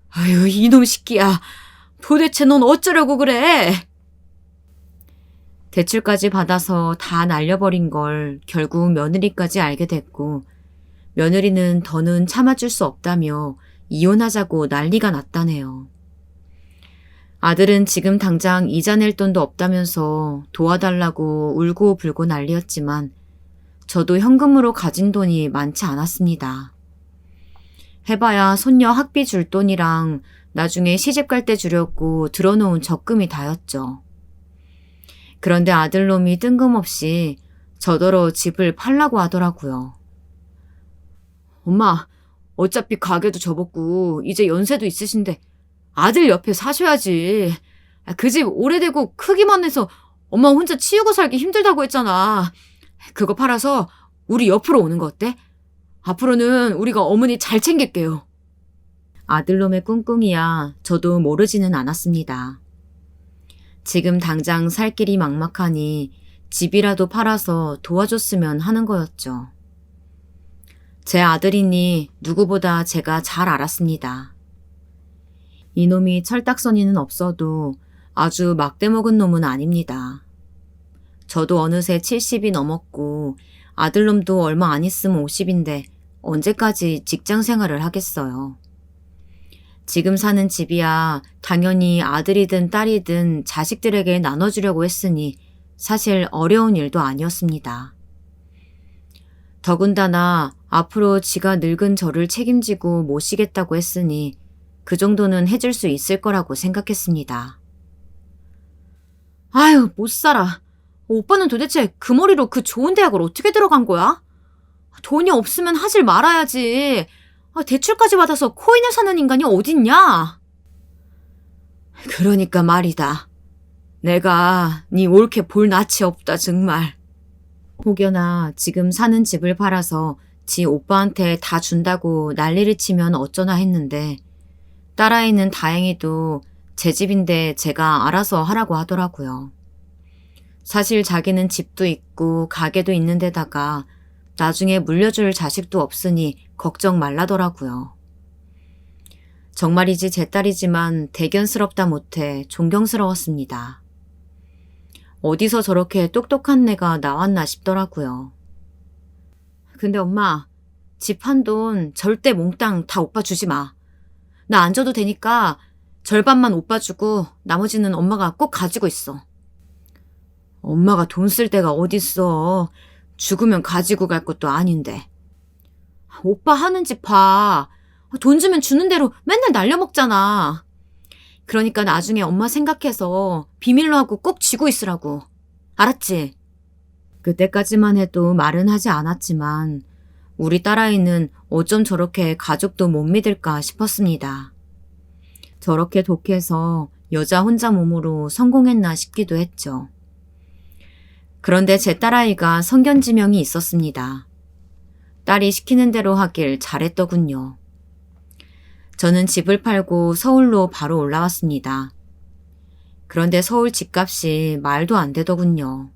아유, 이놈 새끼야. 도대체 넌 어쩌려고 그래? 대출까지 받아서 다 날려버린 걸 결국 며느리까지 알게 됐고 며느리는 더는 참아줄 수 없다며 이혼하자고 난리가 났다네요. 아들은 지금 당장 이자 낼 돈도 없다면서 도와달라고 울고불고 난리였지만 저도 현금으로 가진 돈이 많지 않았습니다. 해봐야 손녀 학비 줄 돈이랑 나중에 시집 갈 때 주려고 들어놓은 적금이 다였죠. 그런데 아들놈이 뜬금없이 저더러 집을 팔라고 하더라고요. 엄마, 어차피 가게도 접었고 이제 연세도 있으신데 아들 옆에 사셔야지. 그 집 오래되고 크기만 해서 엄마 혼자 치우고 살기 힘들다고 했잖아. 그거 팔아서 우리 옆으로 오는 거 어때? 앞으로는 우리가 어머니 잘 챙길게요. 아들놈의 꿍꿍이야 저도 모르지는 않았습니다. 지금 당장 살 길이 막막하니 집이라도 팔아서 도와줬으면 하는 거였죠. 제 아들이니 누구보다 제가 잘 알았습니다. 이놈이 철딱서니는 없어도 아주 막대먹은 놈은 아닙니다. 저도 어느새 70이 넘었고 아들놈도 얼마 안 있으면 50인데 언제까지 직장 생활을 하겠어요. 지금 사는 집이야 당연히 아들이든 딸이든 자식들에게 나눠주려고 했으니 사실 어려운 일도 아니었습니다. 더군다나 앞으로 지가 늙은 저를 책임지고 모시겠다고 했으니 그 정도는 해줄 수 있을 거라고 생각했습니다. 아유, 못 살아. 오빠는 도대체 그 머리로 그 좋은 대학을 어떻게 들어간 거야? 돈이 없으면 하질 말아야지. 대출까지 받아서 코인을 사는 인간이 어딨냐? 그러니까 말이다. 내가 네 옳게 볼 낯이 없다 정말. 혹여나 지금 사는 집을 팔아서 지 오빠한테 다 준다고 난리를 치면 어쩌나 했는데 딸아이는 다행히도 제 집인데 제가 알아서 하라고 하더라고요. 사실 자기는 집도 있고 가게도 있는 데다가 나중에 물려줄 자식도 없으니 걱정 말라더라고요. 정말이지 제 딸이지만 대견스럽다 못해 존경스러웠습니다. 어디서 저렇게 똑똑한 애가 나왔나 싶더라고요. 근데 엄마, 집 한 돈 절대 몽땅 다 오빠 주지 마. 나 안 줘도 되니까 절반만 오빠 주고 나머지는 엄마가 꼭 가지고 있어. 엄마가 돈 쓸 데가 어딨어. 죽으면 가지고 갈 것도 아닌데. 오빠 하는 집 봐. 돈 주면 주는 대로 맨날 날려먹잖아. 그러니까 나중에 엄마 생각해서 비밀로 하고 꼭 쥐고 있으라고. 알았지? 그때까지만 해도 말은 하지 않았지만 우리 딸아이는 어쩜 저렇게 가족도 못 믿을까 싶었습니다. 저렇게 독해서 여자 혼자 몸으로 성공했나 싶기도 했죠. 그런데 제 딸아이가 성견지명이 있었습니다. 딸이 시키는 대로 하길 잘했더군요. 저는 집을 팔고 서울로 바로 올라왔습니다. 그런데 서울 집값이 말도 안 되더군요.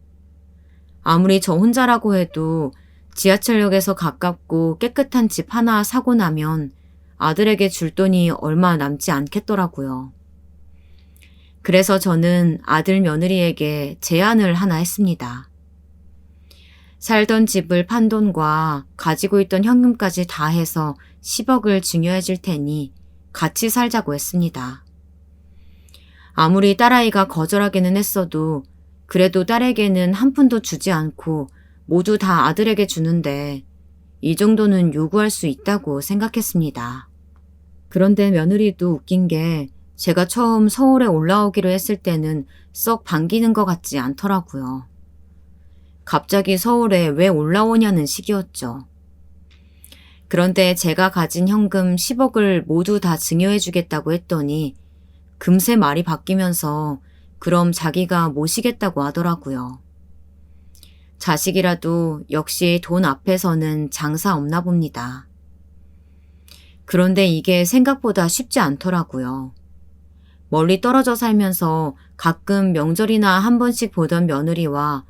아무리 저 혼자라고 해도 지하철역에서 가깝고 깨끗한 집 하나 사고 나면 아들에게 줄 돈이 얼마 남지 않겠더라고요. 그래서 저는 아들 며느리에게 제안을 하나 했습니다. 살던 집을 판 돈과 가지고 있던 현금까지 다 해서 10억을 증여해 줄 테니 같이 살자고 했습니다. 아무리 딸아이가 거절하기는 했어도 그래도 딸에게는 한 푼도 주지 않고 모두 다 아들에게 주는데 이 정도는 요구할 수 있다고 생각했습니다. 그런데 며느리도 웃긴 게 제가 처음 서울에 올라오기로 했을 때는 썩 반기는 것 같지 않더라고요. 갑자기 서울에 왜 올라오냐는 식이었죠. 그런데 제가 가진 현금 10억을 모두 다 증여해 주겠다고 했더니 금세 말이 바뀌면서 그럼 자기가 모시겠다고 하더라고요. 자식이라도 역시 돈 앞에서는 장사 없나 봅니다. 그런데 이게 생각보다 쉽지 않더라고요. 멀리 떨어져 살면서 가끔 명절이나 한 번씩 보던 며느리와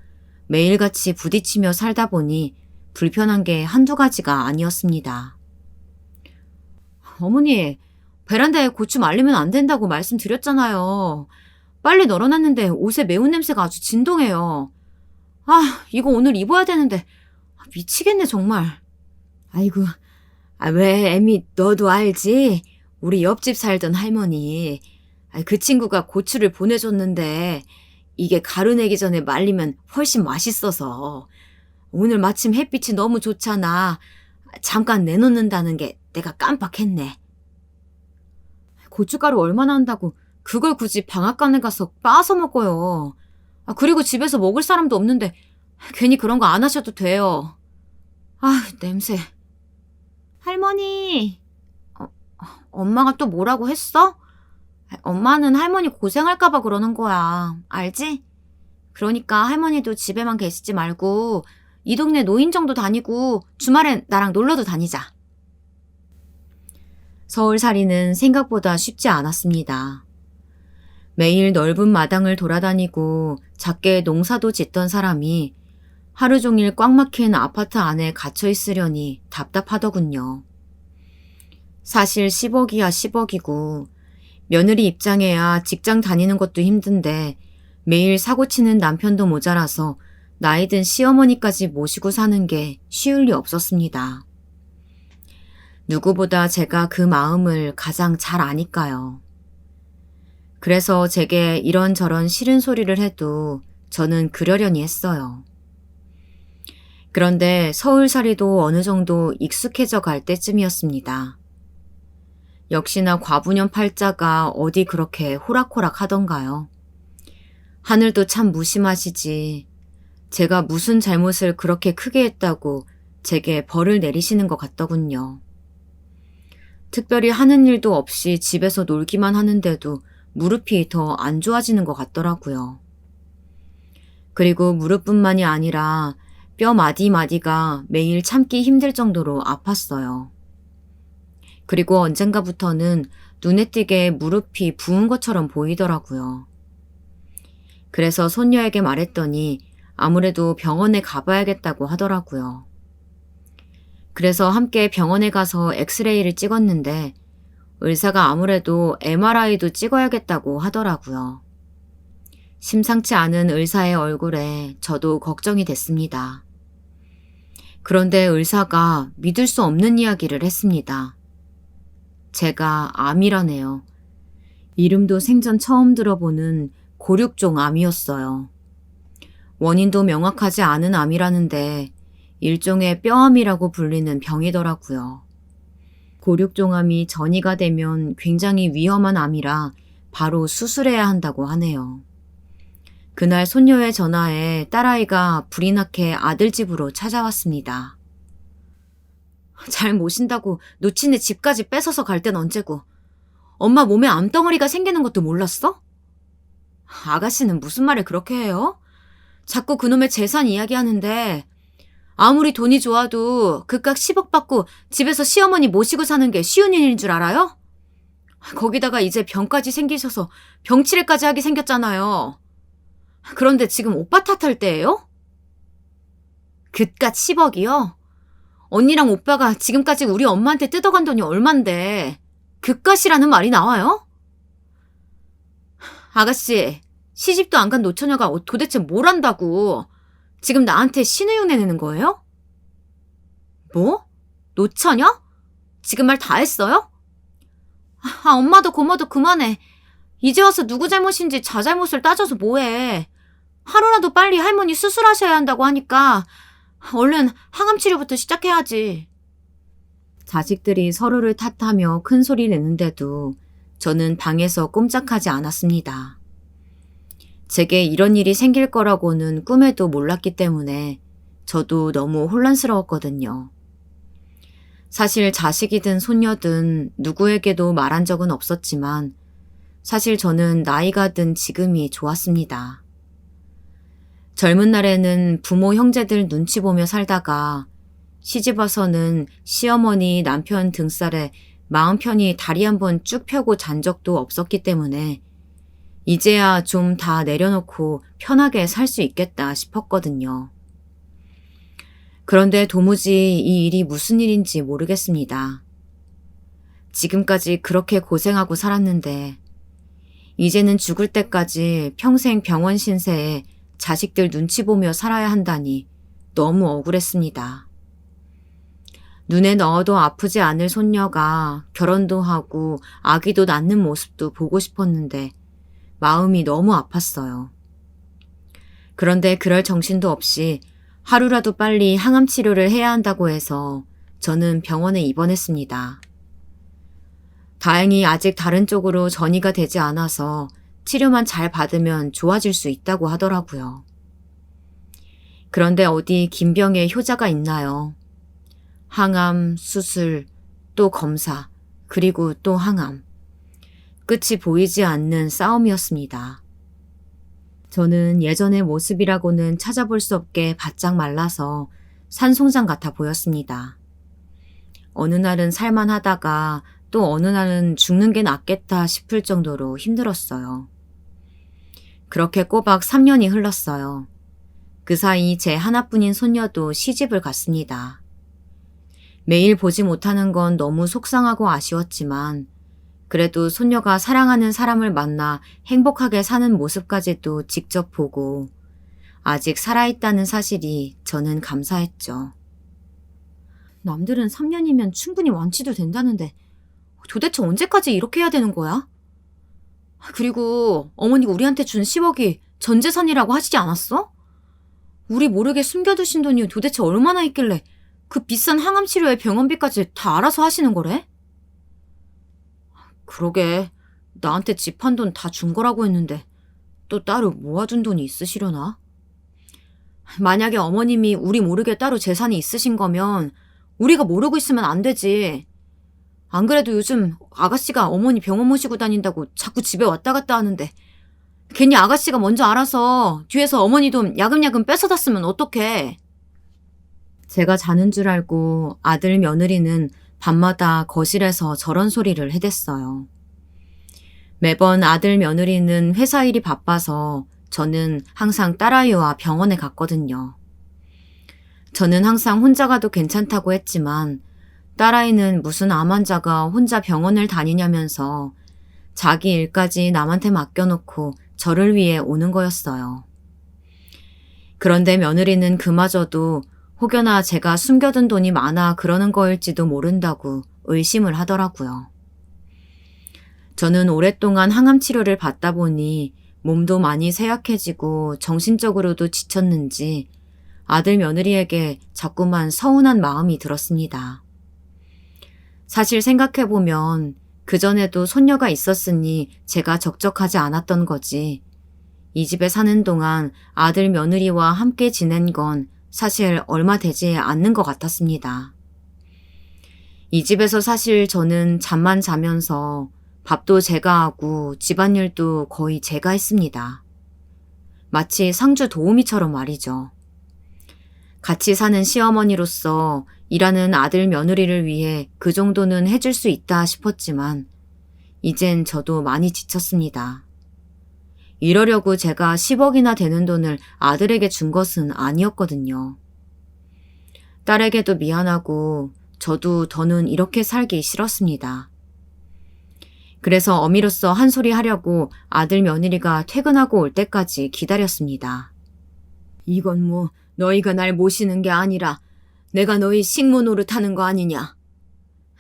매일같이 부딪히며 살다 보니 불편한 게 한두 가지가 아니었습니다. 어머니, 베란다에 고추 말리면 안 된다고 말씀드렸잖아요. 빨리 널어놨는데 옷에 매운 냄새가 아주 진동해요. 이거 오늘 입어야 되는데 미치겠네 정말. 아이고, 왜 애미 너도 알지? 우리 옆집 살던 할머니. 그 친구가 고추를 보내줬는데 이게 가루내기 전에 말리면 훨씬 맛있어서 오늘 마침 햇빛이 너무 좋잖아. 잠깐 내놓는다는 게 내가 깜빡했네. 고춧가루 얼마나 한다고 그걸 굳이 방앗간에 가서 빻아서 먹어요. 그리고 집에서 먹을 사람도 없는데 괜히 그런 거 안 하셔도 돼요. 냄새. 할머니, 엄마가 또 뭐라고 했어? 엄마는 할머니 고생할까 봐 그러는 거야. 알지? 그러니까 할머니도 집에만 계시지 말고 이 동네 노인정도 다니고 주말엔 나랑 놀러도 다니자. 서울살이는 생각보다 쉽지 않았습니다. 매일 넓은 마당을 돌아다니고 작게 농사도 짓던 사람이 하루 종일 꽉 막힌 아파트 안에 갇혀 있으려니 답답하더군요. 사실 10억이야 10억이고 며느리 입장에야 직장 다니는 것도 힘든데 매일 사고치는 남편도 모자라서 나이 든 시어머니까지 모시고 사는 게 쉬울 리 없었습니다. 누구보다 제가 그 마음을 가장 잘 아니까요. 그래서 제게 이런저런 싫은 소리를 해도 저는 그러려니 했어요. 그런데 서울살이도 어느 정도 익숙해져 갈 때쯤이었습니다. 역시나 과부년 팔자가 어디 그렇게 호락호락 하던가요. 하늘도 참 무심하시지. 제가 무슨 잘못을 그렇게 크게 했다고 제게 벌을 내리시는 것 같더군요. 특별히 하는 일도 없이 집에서 놀기만 하는데도 무릎이 더 안 좋아지는 것 같더라고요. 그리고 무릎뿐만이 아니라 뼈 마디마디가 매일 참기 힘들 정도로 아팠어요. 그리고 언젠가부터는 눈에 띄게 무릎이 부은 것처럼 보이더라고요. 그래서 손녀에게 말했더니 아무래도 병원에 가봐야겠다고 하더라고요. 그래서 함께 병원에 가서 엑스레이를 찍었는데 의사가 아무래도 MRI도 찍어야겠다고 하더라고요. 심상치 않은 의사의 얼굴에 저도 걱정이 됐습니다. 그런데 의사가 믿을 수 없는 이야기를 했습니다. 제가 암이라네요. 이름도 생전 처음 들어보는 고륙종 암이었어요. 원인도 명확하지 않은 암이라는데 일종의 뼈암이라고 불리는 병이더라고요. 고륙종암이 전이가 되면 굉장히 위험한 암이라 바로 수술해야 한다고 하네요. 그날 손녀의 전화에 딸아이가 불이 나게 아들 집으로 찾아왔습니다. 잘 모신다고 놓친애 집까지 뺏어서 갈 땐 언제고 엄마 몸에 암덩어리가 생기는 것도 몰랐어? 아가씨는 무슨 말을 그렇게 해요? 자꾸 그놈의 재산 이야기하는데 아무리 돈이 좋아도 그깟 10억 받고 집에서 시어머니 모시고 사는 게 쉬운 일인 줄 알아요? 거기다가 이제 병까지 생기셔서 병치레까지 하게 생겼잖아요. 그런데 지금 오빠 탓할 때예요? 그깟 10억이요? 언니랑 오빠가 지금까지 우리 엄마한테 뜯어간 돈이 얼만데 그깟이라는 말이 나와요? 아가씨, 시집도 안 간 노처녀가 도대체 뭘 안다고 지금 나한테 신우흉내 내는 거예요? 뭐? 노처녀? 지금 말 다 했어요? 엄마도 고모도 그만해. 이제 와서 누구 잘못인지 자잘못을 따져서 뭐해. 하루라도 빨리 할머니 수술하셔야 한다고 하니까 얼른 항암 치료부터 시작해야지. 자식들이 서로를 탓하며 큰 소리 내는데도 저는 방에서 꼼짝하지 않았습니다. 제게 이런 일이 생길 거라고는 꿈에도 몰랐기 때문에 저도 너무 혼란스러웠거든요. 사실 자식이든 손녀든 누구에게도 말한 적은 없었지만 사실 저는 나이가 든 지금이 좋았습니다. 젊은 날에는 부모 형제들 눈치 보며 살다가 시집 와서는 시어머니 남편 등살에 마음 편히 다리 한번 쭉 펴고 잔 적도 없었기 때문에 이제야 좀 다 내려놓고 편하게 살 수 있겠다 싶었거든요. 그런데 도무지 이 일이 무슨 일인지 모르겠습니다. 지금까지 그렇게 고생하고 살았는데 이제는 죽을 때까지 평생 병원 신세에 자식들 눈치 보며 살아야 한다니 너무 억울했습니다. 눈에 넣어도 아프지 않을 손녀가 결혼도 하고 아기도 낳는 모습도 보고 싶었는데 마음이 너무 아팠어요. 그런데 그럴 정신도 없이 하루라도 빨리 항암 치료를 해야 한다고 해서 저는 병원에 입원했습니다. 다행히 아직 다른 쪽으로 전이가 되지 않아서 치료만 잘 받으면 좋아질 수 있다고 하더라고요. 그런데 어디 김병에 효자가 있나요? 항암, 수술, 또 검사, 그리고 또 항암. 끝이 보이지 않는 싸움이었습니다. 저는 예전의 모습이라고는 찾아볼 수 없게 바짝 말라서 산송장 같아 보였습니다. 어느 날은 살만하다가 또 어느 날은 죽는 게 낫겠다 싶을 정도로 힘들었어요. 그렇게 꼬박 3년이 흘렀어요. 그 사이 제 하나뿐인 손녀도 시집을 갔습니다. 매일 보지 못하는 건 너무 속상하고 아쉬웠지만 그래도 손녀가 사랑하는 사람을 만나 행복하게 사는 모습까지도 직접 보고 아직 살아있다는 사실이 저는 감사했죠. 남들은 3년이면 충분히 완치도 된다는데 도대체 언제까지 이렇게 해야 되는 거야? 그리고 어머니가 우리한테 준 10억이 전 재산이라고 하시지 않았어? 우리 모르게 숨겨두신 돈이 도대체 얼마나 있길래 그 비싼 항암 치료에 병원비까지 다 알아서 하시는 거래? 그러게, 나한테 집 한 돈 다 준 거라고 했는데 또 따로 모아둔 돈이 있으시려나? 만약에 어머님이 우리 모르게 따로 재산이 있으신 거면 우리가 모르고 있으면 안 되지. 안 그래도 요즘 아가씨가 어머니 병원 모시고 다닌다고 자꾸 집에 왔다 갔다 하는데 괜히 아가씨가 먼저 알아서 뒤에서 어머니 돈 야금야금 뺏어다 쓰면 어떡해. 제가 자는 줄 알고 아들 며느리는 밤마다 거실에서 저런 소리를 해댔어요. 매번 아들 며느리는 회사 일이 바빠서 저는 항상 딸아이와 병원에 갔거든요. 저는 항상 혼자 가도 괜찮다고 했지만 딸아이는 무슨 암 환자가 혼자 병원을 다니냐면서 자기 일까지 남한테 맡겨놓고 저를 위해 오는 거였어요. 그런데 며느리는 그마저도 혹여나 제가 숨겨둔 돈이 많아 그러는 거일지도 모른다고 의심을 하더라고요. 저는 오랫동안 항암 치료를 받다 보니 몸도 많이 쇠약해지고 정신적으로도 지쳤는지 아들 며느리에게 자꾸만 서운한 마음이 들었습니다. 사실 생각해보면 그전에도 손녀가 있었으니 제가 적적하지 않았던 거지. 이 집에 사는 동안 아들 며느리와 함께 지낸 건 사실 얼마 되지 않는 것 같았습니다. 이 집에서 사실 저는 잠만 자면서 밥도 제가 하고 집안일도 거의 제가 했습니다. 마치 상주 도우미처럼 말이죠. 같이 사는 시어머니로서 일하는 아들 며느리를 위해 그 정도는 해줄 수 있다 싶었지만 이젠 저도 많이 지쳤습니다. 이러려고 제가 10억이나 되는 돈을 아들에게 준 것은 아니었거든요. 딸에게도 미안하고 저도 더는 이렇게 살기 싫었습니다. 그래서 어미로서 한 소리 하려고 아들 며느리가 퇴근하고 올 때까지 기다렸습니다. 이건 뭐 너희가 날 모시는 게 아니라 내가 너희 식모 노릇하는 거 아니냐.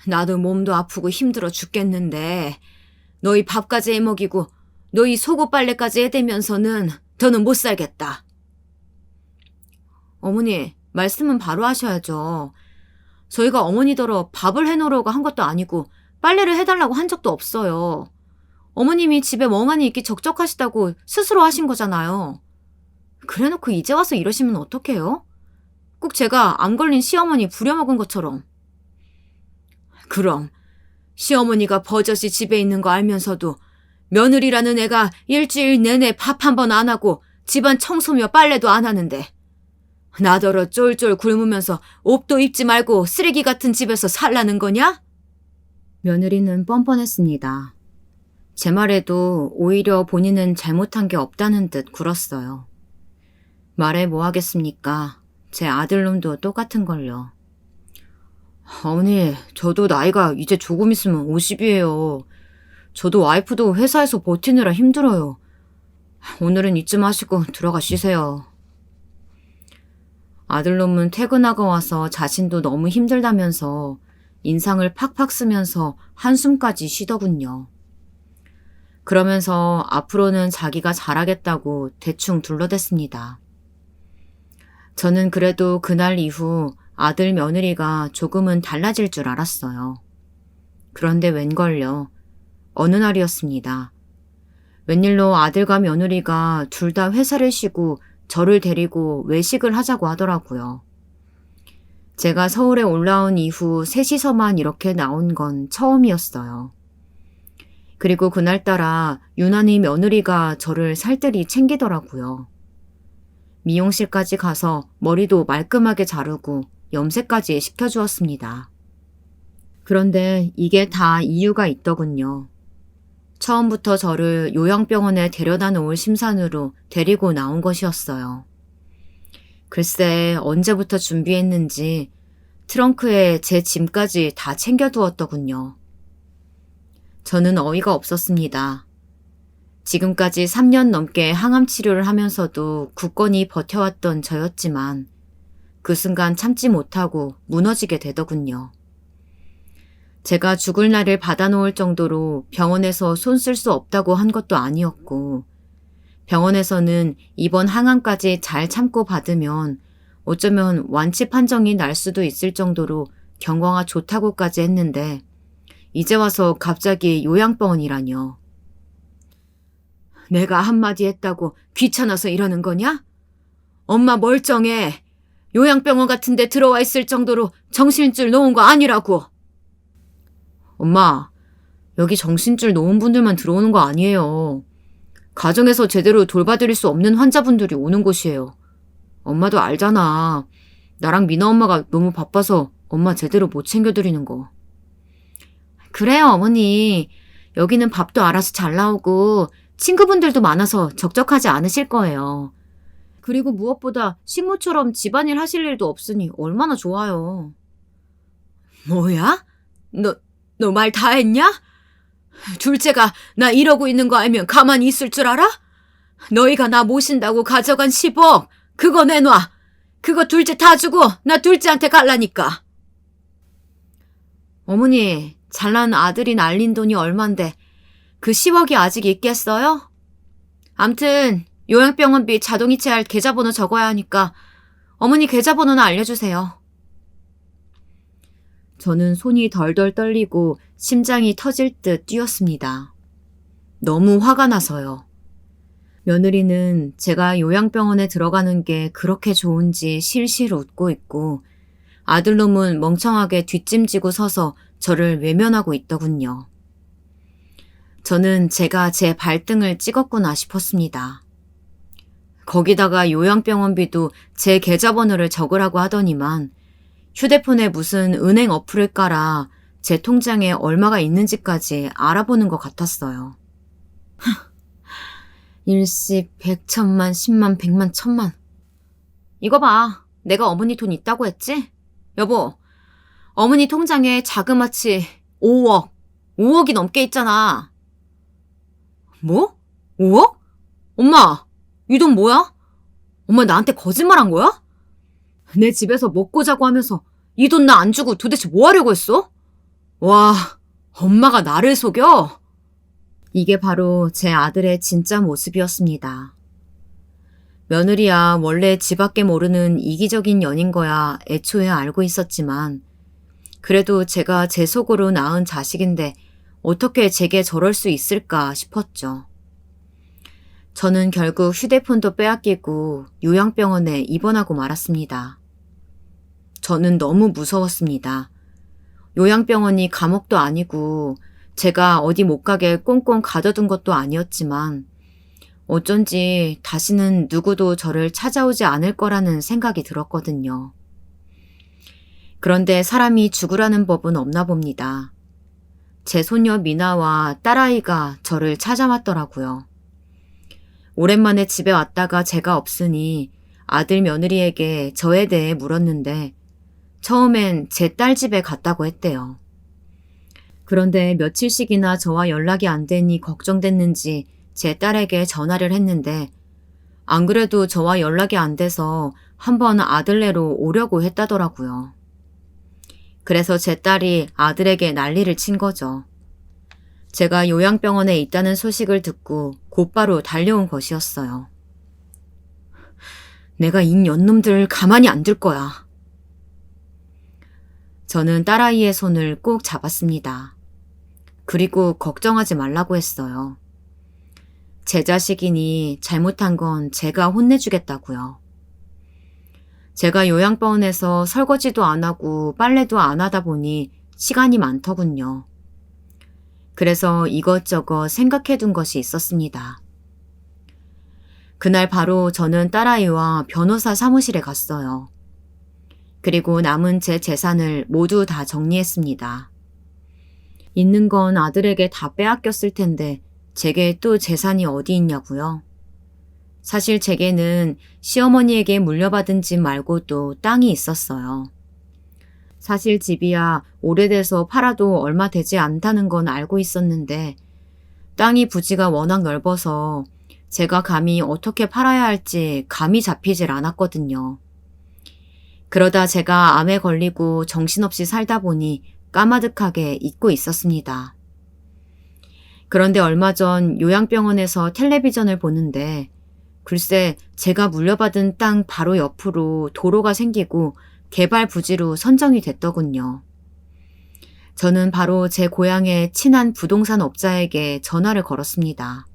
나도 몸도 아프고 힘들어 죽겠는데 너희 밥까지 해먹이고 너희 속옷 빨래까지 해대면서는 더는 못 살겠다. 어머니, 말씀은 바로 하셔야죠. 저희가 어머니더러 밥을 해놓으라고 한 것도 아니고 빨래를 해달라고 한 적도 없어요. 어머님이 집에 멍하니 있기 적적하시다고 스스로 하신 거잖아요. 그래놓고 이제 와서 이러시면 어떡해요? 꼭 제가 암 걸린 시어머니 부려먹은 것처럼. 그럼 시어머니가 버젓이 집에 있는 거 알면서도 며느리라는 애가 일주일 내내 밥 한 번 안 하고 집안 청소며 빨래도 안 하는데 나더러 쫄쫄 굶으면서 옷도 입지 말고 쓰레기 같은 집에서 살라는 거냐? 며느리는 뻔뻔했습니다. 제 말에도 오히려 본인은 잘못한 게 없다는 듯 굴었어요. 말해 뭐 하겠습니까? 제 아들놈도 똑같은걸요. 어머니, 저도 나이가 이제 조금 있으면 50이에요. 저도 와이프도 회사에서 버티느라 힘들어요. 오늘은 이쯤 하시고 들어가 쉬세요. 아들놈은 퇴근하고 와서 자신도 너무 힘들다면서 인상을 팍팍 쓰면서 한숨까지 쉬더군요. 그러면서 앞으로는 자기가 잘하겠다고 대충 둘러댔습니다. 저는 그래도 그날 이후 아들 며느리가 조금은 달라질 줄 알았어요. 그런데 웬걸요. 어느 날이었습니다. 웬일로 아들과 며느리가 둘 다 회사를 쉬고 저를 데리고 외식을 하자고 하더라고요. 제가 서울에 올라온 이후 셋이서만 이렇게 나온 건 처음이었어요. 그리고 그날따라 유난히 며느리가 저를 살뜰히 챙기더라고요. 미용실까지 가서 머리도 말끔하게 자르고 염색까지 시켜주었습니다. 그런데 이게 다 이유가 있더군요. 처음부터 저를 요양병원에 데려다 놓을 심산으로 데리고 나온 것이었어요. 글쎄 언제부터 준비했는지 트렁크에 제 짐까지 다 챙겨두었더군요. 저는 어이가 없었습니다. 지금까지 3년 넘게 항암 치료를 하면서도 굳건히 버텨왔던 저였지만 그 순간 참지 못하고 무너지게 되더군요. 제가 죽을 날을 받아놓을 정도로 병원에서 손 쓸 수 없다고 한 것도 아니었고 병원에서는 이번 항암까지 잘 참고 받으면 어쩌면 완치 판정이 날 수도 있을 정도로 경과가 좋다고까지 했는데 이제 와서 갑자기 요양병원이라뇨. 내가 한마디 했다고 귀찮아서 이러는 거냐? 엄마 멀쩡해. 요양병원 같은 데 들어와 있을 정도로 정신줄 놓은 거 아니라고. 엄마, 여기 정신줄 놓은 분들만 들어오는 거 아니에요. 가정에서 제대로 돌봐드릴 수 없는 환자분들이 오는 곳이에요. 엄마도 알잖아. 나랑 미나 엄마가 너무 바빠서 엄마 제대로 못 챙겨드리는 거. 그래요, 어머니. 여기는 밥도 알아서 잘 나오고 친구분들도 많아서 적적하지 않으실 거예요. 그리고 무엇보다 식모처럼 집안일 하실 일도 없으니 얼마나 좋아요. 뭐야? 너 말 다 했냐? 둘째가 나 이러고 있는 거 알면 가만히 있을 줄 알아? 너희가 나 모신다고 가져간 10억 그거 내놔. 그거 둘째 다 주고 나 둘째한테 갈라니까. 어머니, 잘난 아들이 날린 돈이 얼만데 그 10억이 아직 있겠어요? 암튼 요양병원비 자동이체할 계좌번호 적어야 하니까 어머니 계좌번호나 알려주세요. 저는 손이 덜덜 떨리고 심장이 터질 듯 뛰었습니다. 너무 화가 나서요. 며느리는 제가 요양병원에 들어가는 게 그렇게 좋은지 실실 웃고 있고 아들놈은 멍청하게 뒷짐지고 서서 저를 외면하고 있더군요. 저는 제가 제 발등을 찍었구나 싶었습니다. 거기다가 요양병원비도 제 계좌번호를 적으라고 하더니만 휴대폰에 무슨 은행 어플을 깔아 제 통장에 얼마가 있는지까지 알아보는 것 같았어요. 일십, 백, 천만, 십만, 백만, 천만. 이거 봐. 내가 어머니 돈 있다고 했지? 여보, 어머니 통장에 자그마치 5억이 넘게 있잖아. 뭐? 5억? 엄마, 이 돈 뭐야? 엄마 나한테 거짓말한 거야? 내 집에서 먹고 자고 하면서 이 돈 나 안 주고 도대체 뭐 하려고 했어? 와, 엄마가 나를 속여? 이게 바로 제 아들의 진짜 모습이었습니다. 며느리야 원래 지 밖에 모르는 이기적인 년인 거야 애초에 알고 있었지만 그래도 제가 제 속으로 낳은 자식인데 어떻게 제게 저럴 수 있을까 싶었죠. 저는 결국 휴대폰도 빼앗기고 요양병원에 입원하고 말았습니다. 저는 너무 무서웠습니다. 요양병원이 감옥도 아니고 제가 어디 못 가게 꽁꽁 가둬둔 것도 아니었지만 어쩐지 다시는 누구도 저를 찾아오지 않을 거라는 생각이 들었거든요. 그런데 사람이 죽으라는 법은 없나 봅니다. 제 손녀 미나와 딸아이가 저를 찾아왔더라고요. 오랜만에 집에 왔다가 제가 없으니 아들 며느리에게 저에 대해 물었는데 처음엔 제 딸 집에 갔다고 했대요. 그런데 며칠씩이나 저와 연락이 안 되니 걱정됐는지 제 딸에게 전화를 했는데 안 그래도 저와 연락이 안 돼서 한번 아들네로 오려고 했다더라고요. 그래서 제 딸이 아들에게 난리를 친 거죠. 제가 요양병원에 있다는 소식을 듣고 곧바로 달려온 것이었어요. 내가 이 년놈들 가만히 안 둘 거야. 저는 딸아이의 손을 꼭 잡았습니다. 그리고 걱정하지 말라고 했어요. 제 자식이니 잘못한 건 제가 혼내주겠다고요. 제가 요양병원에서 설거지도 안 하고 빨래도 안 하다 보니 시간이 많더군요. 그래서 이것저것 생각해둔 것이 있었습니다. 그날 바로 저는 딸아이와 변호사 사무실에 갔어요. 그리고 남은 제 재산을 모두 다 정리했습니다. 있는 건 아들에게 다 빼앗겼을 텐데 제게 또 재산이 어디 있냐고요? 사실 제게는 시어머니에게 물려받은 집 말고도 땅이 있었어요. 사실 집이야 오래돼서 팔아도 얼마 되지 않다는 건 알고 있었는데 땅이 부지가 워낙 넓어서 제가 감히 어떻게 팔아야 할지 감이 잡히질 않았거든요. 그러다 제가 암에 걸리고 정신없이 살다 보니 까마득하게 잊고 있었습니다. 그런데 얼마 전 요양병원에서 텔레비전을 보는데 글쎄 제가 물려받은 땅 바로 옆으로 도로가 생기고 개발 부지로 선정이 됐더군요. 저는 바로 제 고향의 친한 부동산 업자에게 전화를 걸었습니다.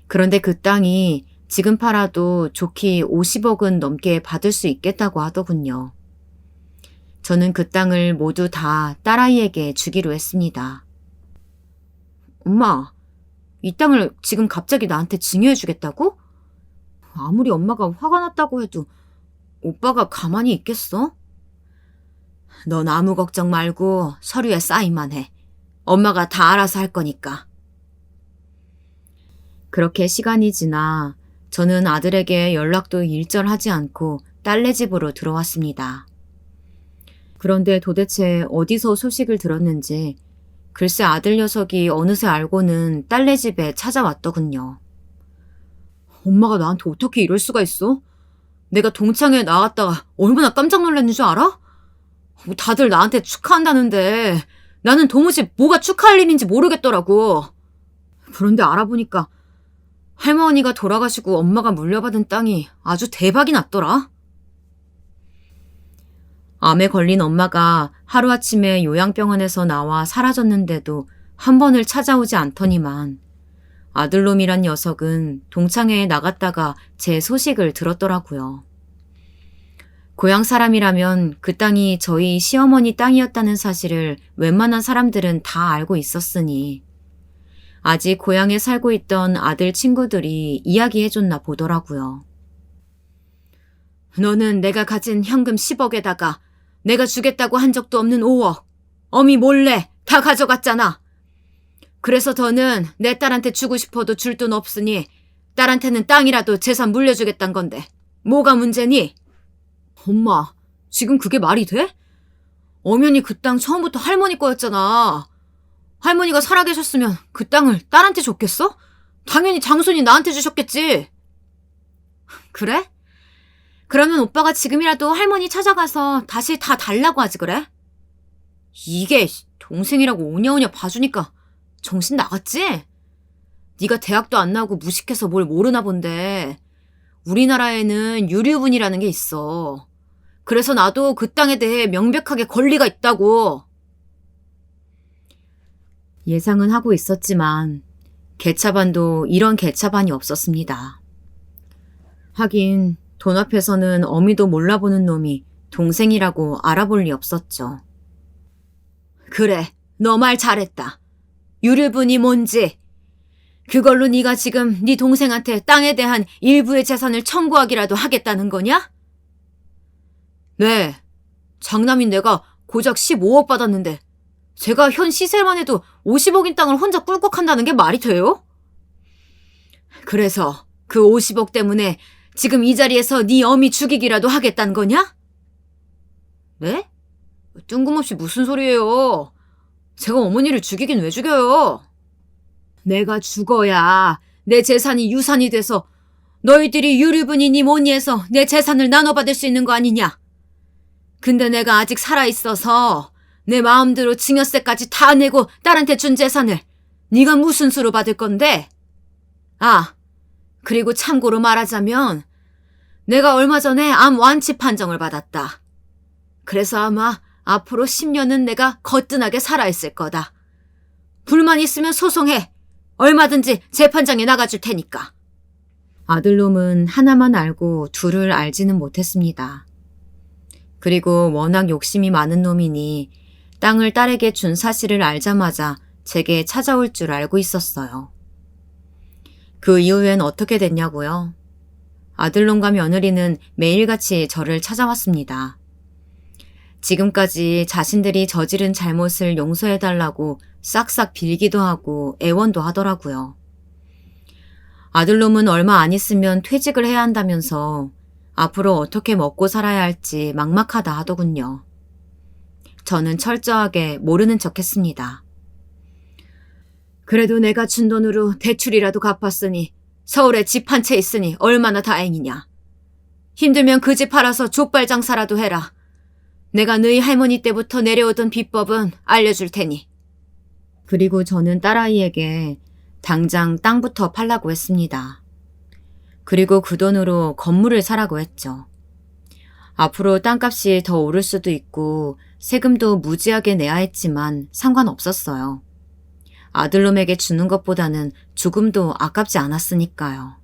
그런데 그 땅이 지금 팔아도 좋게 50억은 넘게 받을 수 있겠다고 하더군요. 저는 그 땅을 모두 다 딸아이에게 주기로 했습니다. 엄마, 이 땅을 지금 갑자기 나한테 증여해 주겠다고? 아무리 엄마가 화가 났다고 해도 오빠가 가만히 있겠어? 넌 아무 걱정 말고 서류에 사인만 해. 엄마가 다 알아서 할 거니까. 그렇게 시간이 지나 저는 아들에게 연락도 일절하지 않고 딸네 집으로 들어왔습니다. 그런데 도대체 어디서 소식을 들었는지 글쎄 아들 녀석이 어느새 알고는 딸네 집에 찾아왔더군요. 엄마가 나한테 어떻게 이럴 수가 있어? 내가 동창회 나갔다가 얼마나 깜짝 놀랐는 줄 알아? 다들 나한테 축하한다는데 나는 도무지 뭐가 축하할 일인지 모르겠더라고. 그런데 알아보니까 할머니가 돌아가시고 엄마가 물려받은 땅이 아주 대박이 났더라. 암에 걸린 엄마가 하루아침에 요양병원에서 나와 사라졌는데도 한 번을 찾아오지 않더니만 아들놈이란 녀석은 동창회에 나갔다가 제 소식을 들었더라고요. 고향 사람이라면 그 땅이 저희 시어머니 땅이었다는 사실을 웬만한 사람들은 다 알고 있었으니 아직 고향에 살고 있던 아들 친구들이 이야기해줬나 보더라고요. 너는 내가 가진 현금 10억에다가 내가 주겠다고 한 적도 없는 5억, 어미 몰래 다 가져갔잖아. 그래서 더는 내 딸한테 주고 싶어도 줄 돈 없으니 딸한테는 땅이라도 재산 물려주겠단 건데 뭐가 문제니? 엄마, 지금 그게 말이 돼? 엄연히 그 땅 처음부터 할머니 거였잖아. 할머니가 살아계셨으면 그 땅을 딸한테 줬겠어? 당연히 장손이 나한테 주셨겠지. 그래? 그러면 오빠가 지금이라도 할머니 찾아가서 다시 다 달라고 하지 그래? 이게 동생이라고 오냐오냐 봐주니까 정신 나갔지? 네가 대학도 안 나오고 무식해서 뭘 모르나 본데 우리나라에는 유류분이라는 게 있어. 그래서 나도 그 땅에 대해 명백하게 권리가 있다고. 예상은 하고 있었지만 개차반도 이런 개차반이 없었습니다. 하긴 돈 앞에서는 어미도 몰라보는 놈이 동생이라고 알아볼 리 없었죠. 그래, 너 말 잘했다. 유류분이 뭔지. 그걸로 네가 지금 네 동생한테 땅에 대한 일부의 재산을 청구하기라도 하겠다는 거냐? 네, 장남인 내가 고작 15억 받았는데 제가 현 시세만 해도 50억인 땅을 혼자 꿀꺽한다는 게 말이 돼요? 그래서 그 50억 때문에 지금 이 자리에서 네 어미 죽이기라도 하겠다는 거냐? 네? 뜬금없이 무슨 소리예요? 제가 어머니를 죽이긴 왜 죽여요? 내가 죽어야 내 재산이 유산이 돼서 너희들이 유류분이니 뭐니 해서 내 재산을 나눠받을 수 있는 거 아니냐? 근데 내가 아직 살아있어서 내 마음대로 증여세까지 다 내고 딸한테 준 재산을 네가 무슨 수로 받을 건데? 아, 그리고 참고로 말하자면 내가 얼마 전에 암 완치 판정을 받았다. 그래서 아마 앞으로 10년은 내가 거뜬하게 살아있을 거다. 불만 있으면 소송해. 얼마든지 재판장에 나가줄 테니까. 아들놈은 하나만 알고 둘을 알지는 못했습니다. 그리고 워낙 욕심이 많은 놈이니 땅을 딸에게 준 사실을 알자마자 제게 찾아올 줄 알고 있었어요. 그 이후엔 어떻게 됐냐고요? 아들놈과 며느리는 매일같이 저를 찾아왔습니다. 지금까지 자신들이 저지른 잘못을 용서해달라고 싹싹 빌기도 하고 애원도 하더라고요. 아들놈은 얼마 안 있으면 퇴직을 해야 한다면서 앞으로 어떻게 먹고 살아야 할지 막막하다 하더군요. 저는 철저하게 모르는 척 했습니다. 그래도 내가 준 돈으로 대출이라도 갚았으니 서울에 집 한 채 있으니 얼마나 다행이냐. 힘들면 그 집 팔아서 족발 장사라도 해라. 내가 너희 할머니 때부터 내려오던 비법은 알려줄 테니. 그리고 저는 딸아이에게 당장 땅부터 팔라고 했습니다. 그리고 그 돈으로 건물을 사라고 했죠. 앞으로 땅값이 더 오를 수도 있고 세금도 무지하게 내야 했지만 상관없었어요. 아들놈에게 주는 것보다는 조금도 아깝지 않았으니까요.